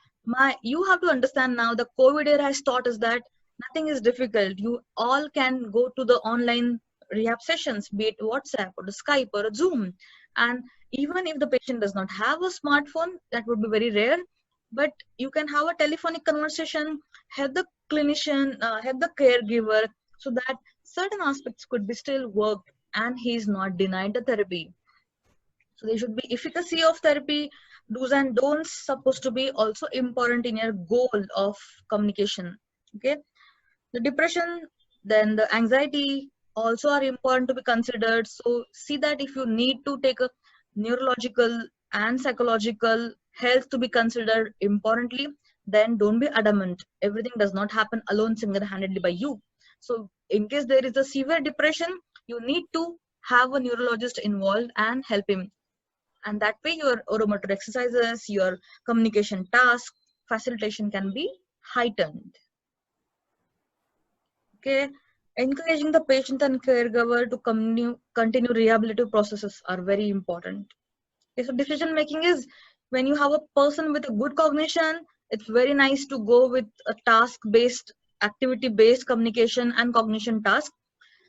You have to understand now the COVID era has taught us that nothing is difficult. You all can go to the online rehab sessions, be it WhatsApp or the Skype or a Zoom. And even if the patient does not have a smartphone, that would be very rare, but you can have a telephonic conversation, help the clinician, help the caregiver, so that certain aspects could be still worked and he is not denied the therapy. So there should be efficacy of therapy, do's and don'ts supposed to be also important in your goal of communication. Okay, the depression, then the anxiety also are important to be considered. So see that if you need to take a neurological and psychological health to be considered importantly, then don't be adamant. Everything does not happen alone single-handedly by you. So in case there is a severe depression, you need to have a neurologist involved and help him, and that way your oromotor exercises, your communication task facilitation can be heightened. Okay, encouraging the patient and caregiver to continue rehabilitative processes are very important. Okay, so decision making is when you have a person with a good cognition, it's very nice to go with a task based, activity based communication and cognition task.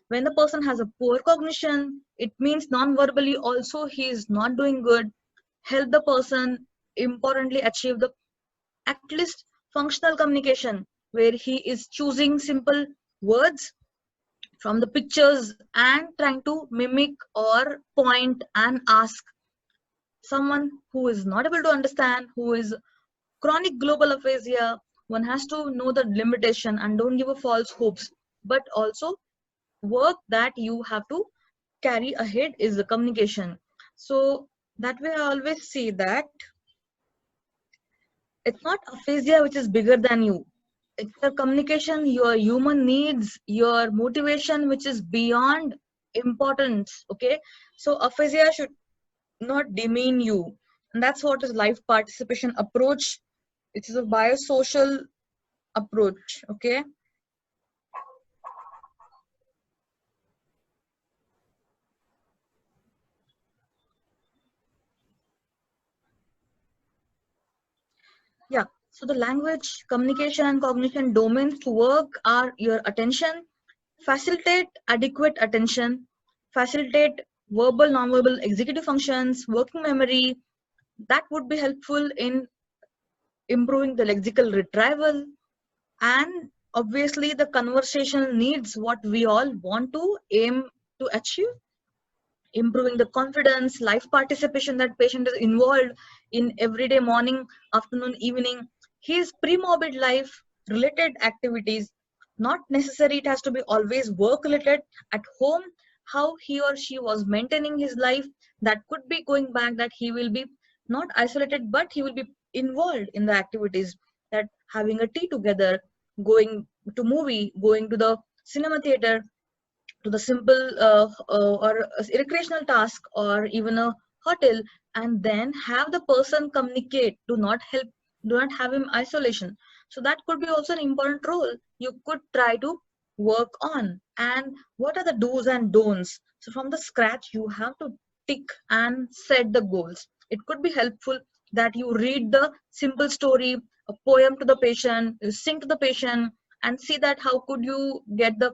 When the person has a poor cognition, it means non-verbally also he is not doing good. Help the person importantly achieve the at least functional communication, where he is choosing simple words from the pictures and trying to mimic or point and ask. Someone who is not able to understand, who is chronic global aphasia, one has to know the limitation and don't give a false hopes, but also work that you have to carry ahead is the communication. So that way I always say that it's not aphasia which is bigger than you. It's your communication, your human needs, your motivation which is beyond importance. Okay, so aphasia should not demean you, and that's what is life participation approach. It is a biosocial approach. Okay, yeah. So the language, communication, and cognition domains to work are your attention, facilitate adequate attention, facilitate verbal, non-verbal executive functions, working memory. That would be helpful in improving the lexical retrieval. And obviously the conversation needs what we all want to aim to achieve, improving the confidence, life participation, that patient is involved in everyday morning, afternoon, evening, his pre-morbid life related activities. Not necessary it has to be always work related. At home, how he or she was maintaining his life, that could be going back, that he will be not isolated but he will be involved in the activities, that having a tea together, going to movie, going to the cinema theater, to the simple or a recreational task, or even a hotel, and then have the person communicate, do not have him isolation. So that could be also an important role you could try to work on. And what are the do's and don'ts? So from the scratch you have to tick and set the goals. It could be helpful that you read the simple story, a poem to the patient, you sing to the patient, and see that how could you get the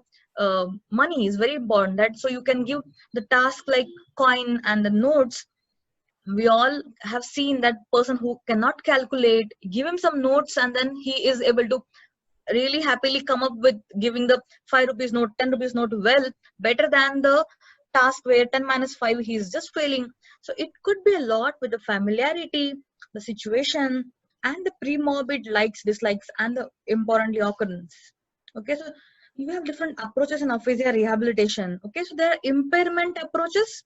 money is very important, that so you can give the task like coin and the notes. We all have seen that person who cannot calculate, give him some notes and then he is able to really happily come up with giving the 5 rupees note, 10 rupees note, well better than the task where 10 minus 5 he is just failing. So it could be a lot with the familiarity, the situation, and the pre-morbid likes, dislikes, and the importantly occurrence. Okay, so you have different approaches in aphasia rehabilitation. Okay, so there are impairment approaches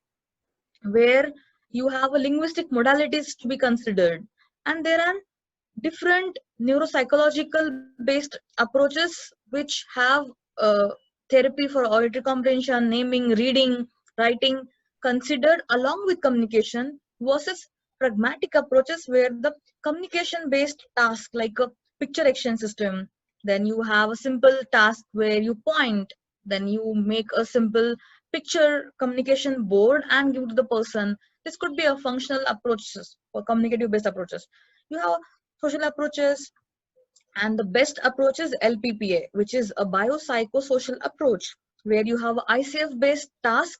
where you have a linguistic modalities to be considered, and there are different neuropsychological based approaches which have uh, therapy for auditory comprehension, naming, reading, writing considered along with communication, versus pragmatic approaches where the communication based task like a picture exchange system, then you have a simple task where you point, then you make a simple picture communication board and give to the person. This could be a functional approaches or communicative based approaches. You have social approaches, and the best approach is LPPA, which is a biopsychosocial approach where you have ICF based task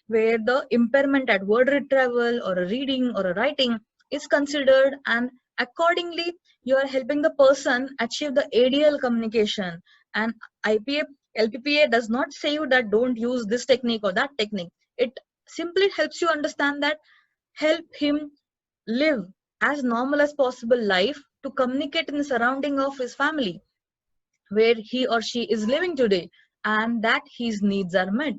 where the impairment at word retrieval or a reading or a writing is considered, and accordingly you are helping the person achieve the ADL communication. And IPA LPPA does not say you that don't use this technique or that technique. It simply helps you understand that, help him live as normal as possible life to communicate in the surrounding of his family where he or she is living today, and that his needs are met.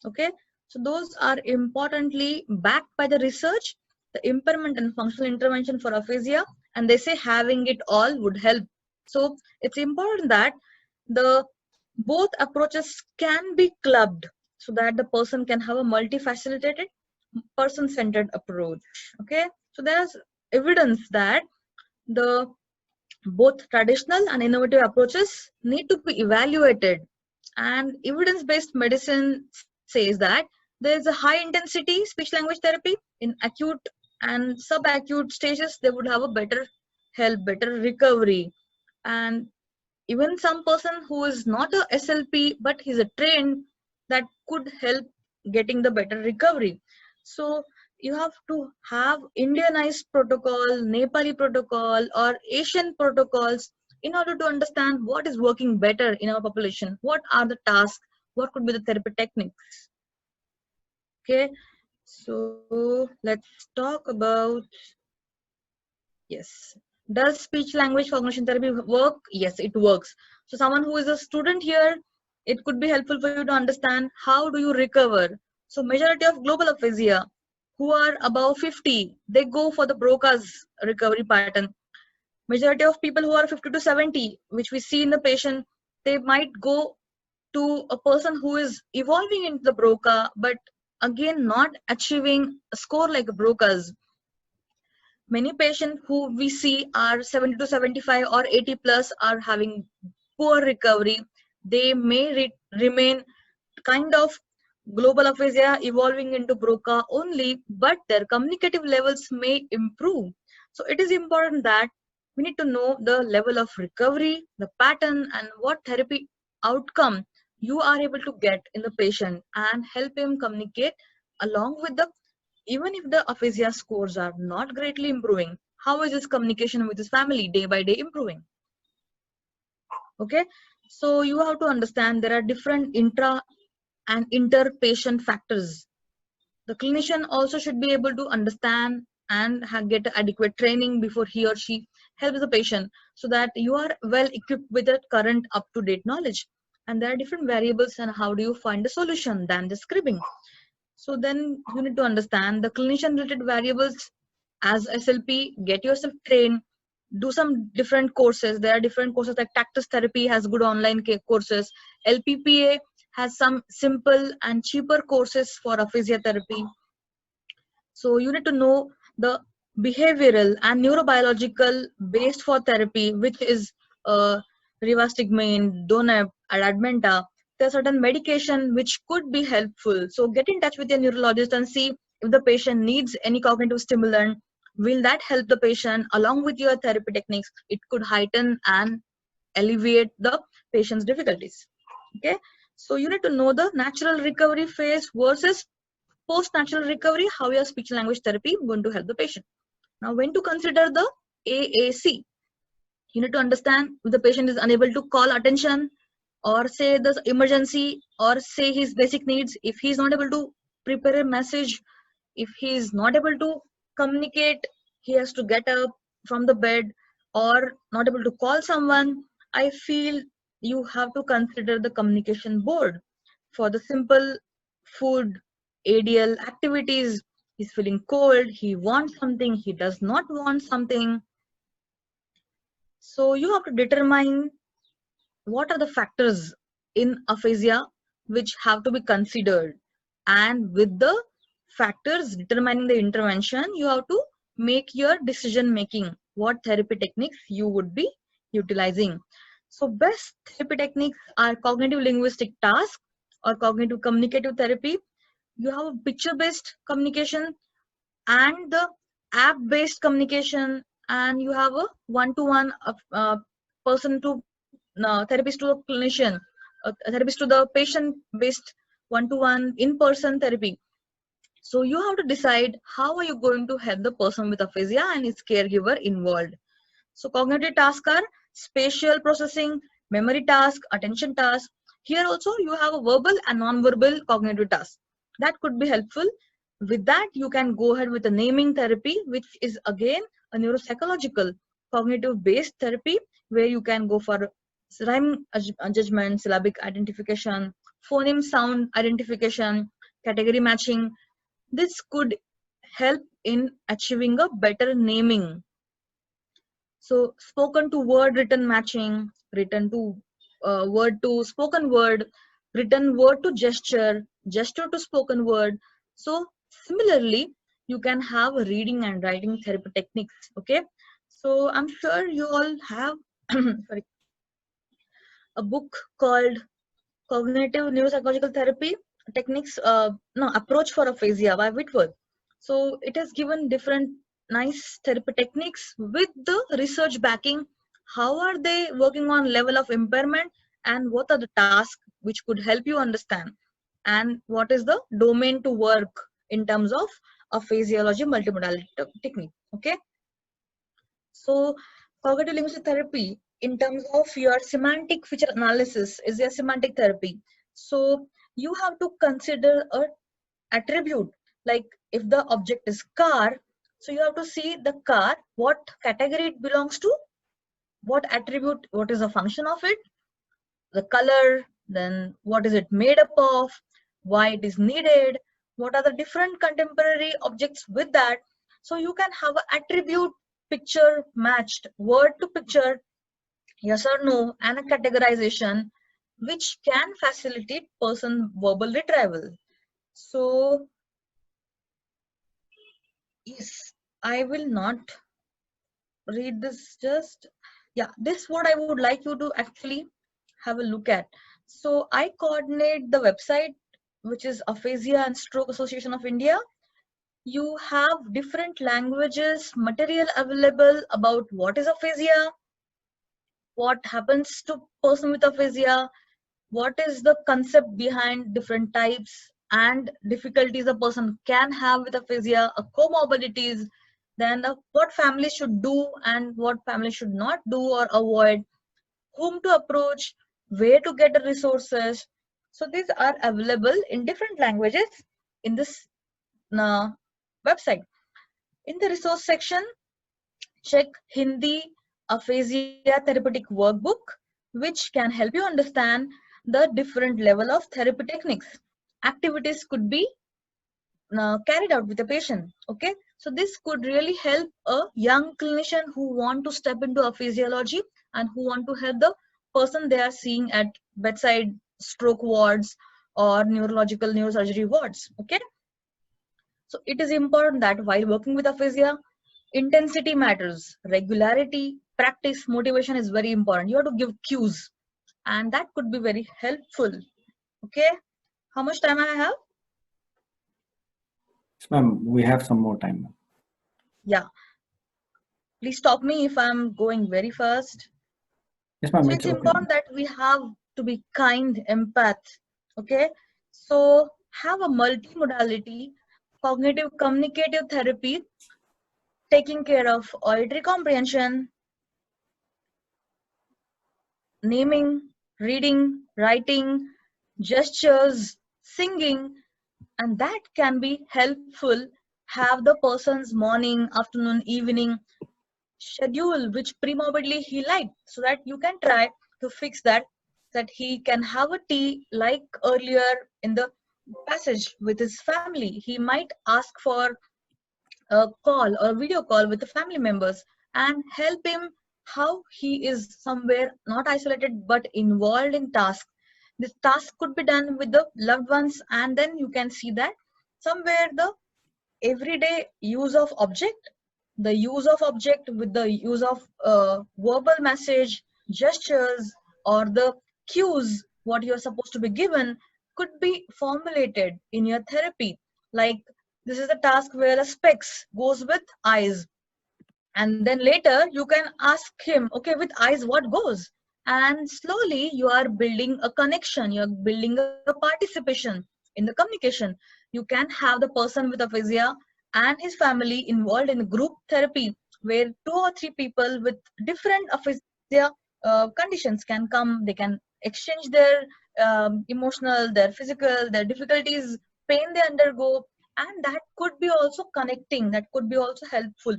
Okay, so those are importantly backed by the research, the impairment and functional intervention for aphasia, and they say having it all would help. So it's important that the both approaches can be clubbed so that the person can have a multifacilitated person-centered approach. Okay, so there's evidence that the both traditional and innovative approaches need to be evaluated, and evidence-based medicine says that there is a high intensity speech language therapy in acute and subacute stages. They would have a better help, better recovery. And even some person who is not a SLP but he's a trained, that could help getting the better recovery. So you have to have Indianized protocol, Nepali protocol, or Asian protocols in order to understand what is working better in our population, what are the tasks, what could be the therapy techniques. Okay, so let's talk about, yes. Does speech language cognition therapy work? Yes, it works. So someone who is a student here, it could be helpful for you to understand how do you recover. So majority of global aphasia who are above 50, they go for the Broca's recovery pattern. Majority of people who are 50 to 70, which we see in the patient, they might go to a person who is evolving into the Broca, but again not achieving a score like a Broca's. Many patients who we see are 70 to 75 or 80 plus are having poor recovery. They may remain kind of global aphasia evolving into Broca only, but their communicative levels may improve. So it is important that we need to know the level of recovery, the pattern, and what therapy outcome you are able to get in the patient and help him communicate along with the, even if the aphasia scores are not greatly improving, how is his communication with his family day by day improving? Okay, so you have to understand there are different intra and inter patient factors. The clinician also should be able to understand and get adequate training before he or she helps the patient, so that you are well equipped with the current up to date knowledge. And there are different variables, and how do you find a solution than the scribbing? So then you need to understand the clinician related variables. As SLP, get yourself trained, do some different courses. There are different courses like Tactus Therapy has good online courses. LPPA has some simple and cheaper courses for aphasia therapy. So you need to know the behavioral and neurobiological based for therapy, which is rivastigmine, donep, admenta. There are certain medication which could be helpful. So get in touch with your neurologist and see if the patient needs any cognitive stimulant. Will that help the patient along with your therapy techniques? It could heighten and alleviate the patient's difficulties. Okay, so you need to know the natural recovery phase versus post natural recovery, how your speech language therapy going to help the patient. Now, when to consider the AAC, you need to understand if the patient is unable to call attention or say the emergency or say his basic needs. If he is not able to prepare a message, if he is not able to communicate, he has to get up from the bed or not able to call someone, I feel you have to consider the communication board for the simple food, ADL activities. He's feeling cold, he wants something, he does not want something. So you have to determine what are the factors in aphasia which have to be considered, and with the factors determining the intervention, you have to make your decision making what therapy techniques you would be utilizing. So best therapy techniques are cognitive linguistic task or cognitive communicative therapy. You have a picture based communication and the app based communication, and you have a one-to-one person to therapist to a clinician, a therapist to the patient based one-to-one in-person therapy. So you have to decide how are you going to help the person with aphasia and his caregiver involved. So cognitive tasks are spatial processing, memory task, attention task. Here also you have a verbal and non-verbal cognitive task. That could be helpful. With that, you can go ahead with a naming therapy, which is again a neuropsychological cognitive based therapy where you can go for rhyme judgment, syllabic identification, phoneme sound identification, category matching. This could help in achieving a better naming. So spoken to word written matching, written to word to spoken word, written word to gesture, gesture to spoken word. So similarly, you can have a reading and writing therapy techniques. Okay, so I'm sure you all have sorry, a book called Cognitive Neuropsychological Therapy Techniques, no, Approach for Aphasia by Whitworth. So it has given different nice therapy techniques with the research backing. How are they working on level of impairment, and what are the tasks which could help you understand, and what is the domain to work in terms of aphasiology multimodality technique. Okay, so cognitive linguistic therapy in terms of your semantic feature analysis is a semantic therapy. So you have to consider a attribute, like if the object is car, so you have to see the car, what category it belongs to, what attribute, what is the function of it, the color, then what is it made up of, why it is needed, what are the different contemporary objects with that. So you can have an attribute picture matched word to picture, yes or no, and a categorization which can facilitate person verbal retrieval. So yes, I will not read this, just yeah, this what I would like you to actually have a look at. So I coordinate the website, which is Aphasia and Stroke Association of India. You have different languages material available about what is aphasia, what happens to person with aphasia, what is the concept behind different types, and difficulties a person can have with aphasia, comorbidities, then what families should do and what families should not do or avoid, whom to approach, where to get the resources. So these are available in different languages in this uh, website. In the resource section, check Hindi Aphasia Therapeutic Workbook, which can help you understand the different level of therapy techniques. Activities could be carried out with a patient. Okay, so this could really help a young clinician who want to step into aphasiology and who want to help the person they are seeing at bedside stroke wards or neurological neurosurgery wards. Okay, so it is important that while working with aphasia, intensity matters, regularity, practice, motivation is very important. You have to give cues, and that could be very helpful. Okay, how much time I have? Yes, ma'am, we have some more time. Yeah, please stop me if I'm going very fast. Yes, ma'am, So it's it's okay. important that we have to be kind, empath. Okay, so have a multimodality, cognitive communicative therapy, taking care of auditory comprehension, naming, reading, writing, gestures, singing, and that can be helpful. Have the person's morning, afternoon, evening schedule which premorbidly he liked, so that you can try to fix that he can have a tea like earlier in the passage with his family. He might ask for a call or video call with the family members and help him how he is somewhere not isolated but involved in task. This task could be done with the loved ones, and then you can see that somewhere the everyday use of object, the use of object with the use of verbal message, gestures, or the cues what you're supposed to be given could be formulated in your therapy. Like, this is a task where a specs goes with eyes, and then later you can ask him, okay, with eyes what goes, and slowly you are building a connection, you're building a participation in the communication. You can have the person with aphasia and his family involved in group therapy where two or three people with different aphasia conditions can come, they can exchange their emotional, their physical, their difficulties, pain they undergo, and that could be also connecting, that could be also helpful.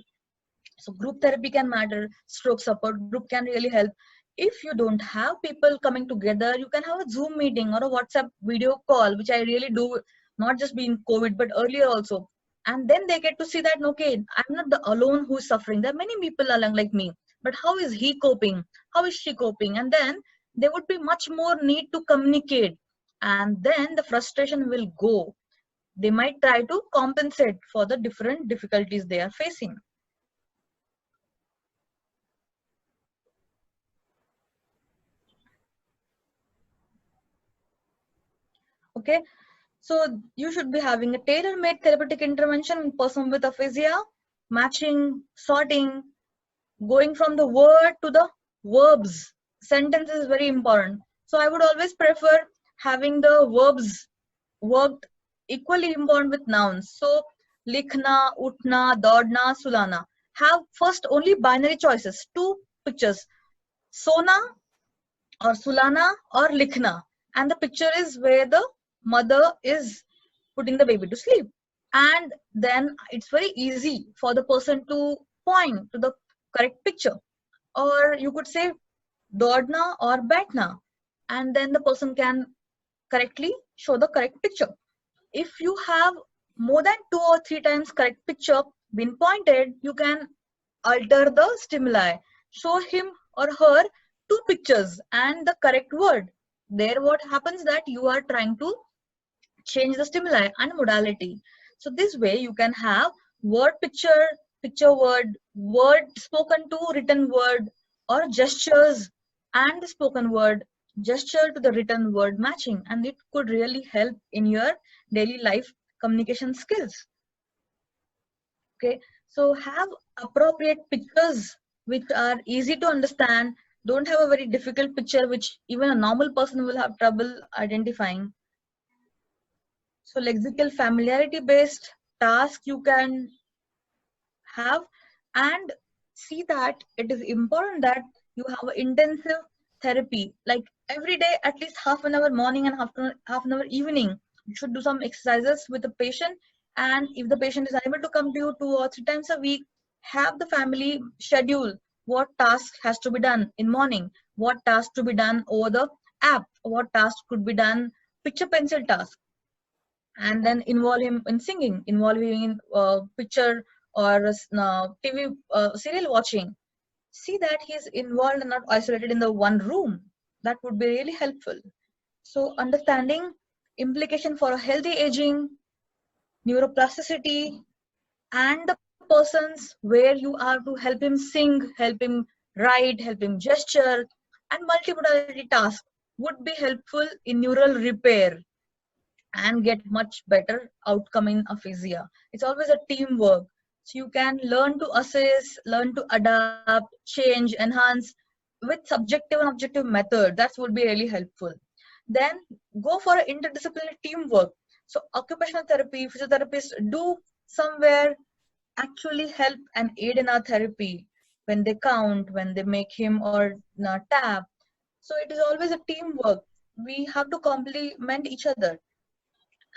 So group therapy can matter, stroke support group can really help. If you don't have people coming together, you can have a Zoom meeting or a WhatsApp video call, which I really do, not just being COVID, but earlier also. And then they get to see that, okay, I'm not the alone who's suffering. There are many people along like me, but how is he coping? How is she coping? And then there would be much more need to communicate. And then the frustration will go. They might try to compensate for the different difficulties they are facing. Okay, so you should be having a tailor-made therapeutic intervention in person with aphasia, matching, sorting, going from the word to the verbs. Sentence is very important. So I would always prefer having the verbs worked equally important with nouns. So likhna, utna, dodna, sulana. Have first only binary choices, two pictures, sona or sulana or likhna, and the picture is where the mother is putting the baby to sleep, and then it's very easy for the person to point to the correct picture, or you could say dodna or batna, and then the person can correctly show the correct picture. If you have more than 2 or 3 times correct picture been pointed, you can alter the stimuli, show him or her two pictures and the correct word. There what happens that you are trying to change the stimuli and modality. So this way you can have word picture, picture word, word spoken to written word, or gestures and the spoken word, gesture to the written word matching, and it could really help in your daily life communication skills. Okay, so have appropriate pictures which are easy to understand. Don't have a very difficult picture which even a normal person will have trouble identifying. So lexical familiarity based task you can have, and see that it is important that you have intensive therapy, like every day at least half an hour morning and half an hour evening. You should do some exercises with the patient, and if the patient is unable to come to you 2 or 3 times a week, have the family schedule what task has to be done in morning, what task to be done over the app, what task could be done picture pencil task, and then involve him in singing, involve him in picture or TV serial watching. See that he's involved and not isolated in the one room. That would be really helpful. So understanding implication for a healthy aging, neuroplasticity, and the persons where you are to help him sing, help him write, help him gesture, and multimodality tasks would be helpful in neural repair and get much better outcome in aphasia. It's always a teamwork. So you can learn to assess, learn to adapt, change, enhance with subjective and objective method. That would be really helpful. Then go for interdisciplinary teamwork. So occupational therapy, physiotherapists do somewhere actually help and aid in our therapy when they count, when they make him or tap. So it is always a teamwork. We have to complement each other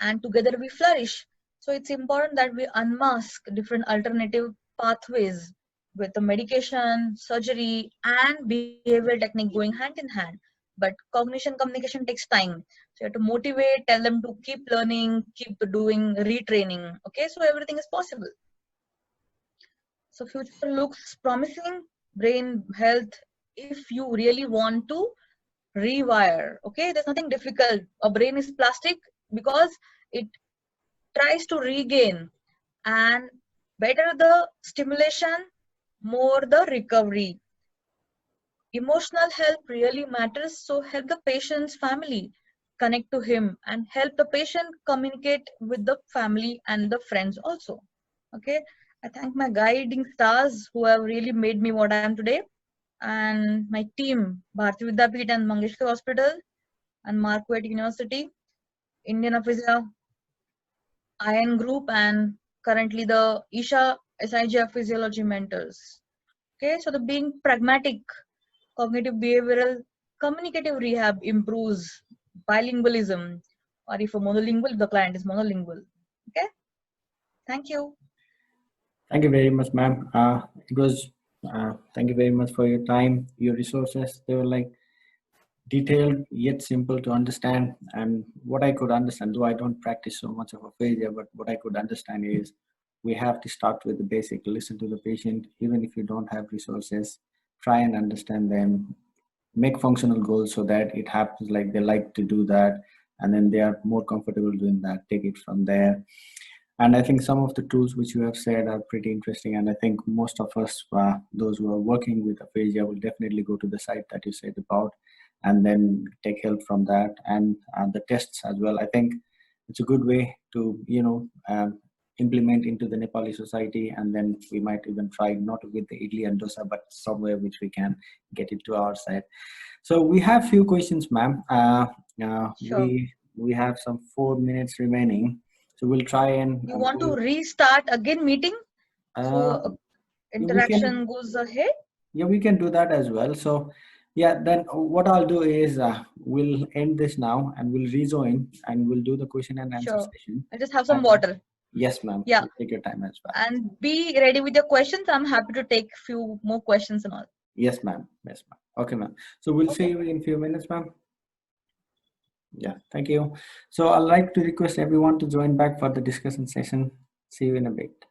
and together we flourish. So it's important that we unmask different alternative pathways with the medication, surgery, and behavioral technique going hand in hand. But cognition communication takes time. So you have to motivate, tell them to keep learning, keep doing retraining. Okay, so everything is possible. So future looks promising, brain health, if you really want to rewire. Okay, there's nothing difficult. A brain is plastic because it tries to regain, and better the stimulation, more the recovery. Emotional help really matters, so help the patient's family connect to him and help the patient communicate with the family and the friends also. Okay, I thank my guiding stars who have really made me what I am today, and my team, Bharati Vidyapeeth and Mangeshkar Hospital and Marquette University, Indian Aphasia IN Group, and currently the Isha SIG Physiology mentors. Okay, so the being pragmatic, cognitive behavioral, communicative rehab improves bilingualism, or if a monolingual, the client is monolingual. Okay, thank you. Thank you very much, ma'am. It was, thank you very much for your time, your resources. They were like detailed yet simple to understand. And what I could understand, though I don't practice so much of aphasia, but what I could understand is we have to start with the basic, listen to the patient, even if you don't have resources, try and understand them, make functional goals so that it happens like they like to do that, and then they are more comfortable doing that, take it from there. And I think some of the tools which you have said are pretty interesting, and I think most of us, those who are working with aphasia, will definitely go to the site that you said about and then take help from that, and the tests as well. I think it's a good way to implement into the Nepali society, and then we might even try not with the idli and dosa, but somewhere which we can get it to our side. So we have few questions, ma'am. Sure. We have some 4 minutes remaining, so we'll try and You want to restart again meeting so uh, we can, interaction goes ahead? yeah, we can do that as well. So yeah, then what I'll do is we'll end this now and we'll rejoin and we'll do the question and answer Sure. session. I just have some And water. yes, ma'am, Yeah, you take your time as well. and be ready with your questions. I'm happy to take few more questions and all. Yes, ma'am. Yes, ma'am. Okay, ma'am. So we'll see Okay. you in few minutes, ma'am. Yeah, thank you. So I'd like to request everyone to join back for the discussion session. See you in a bit.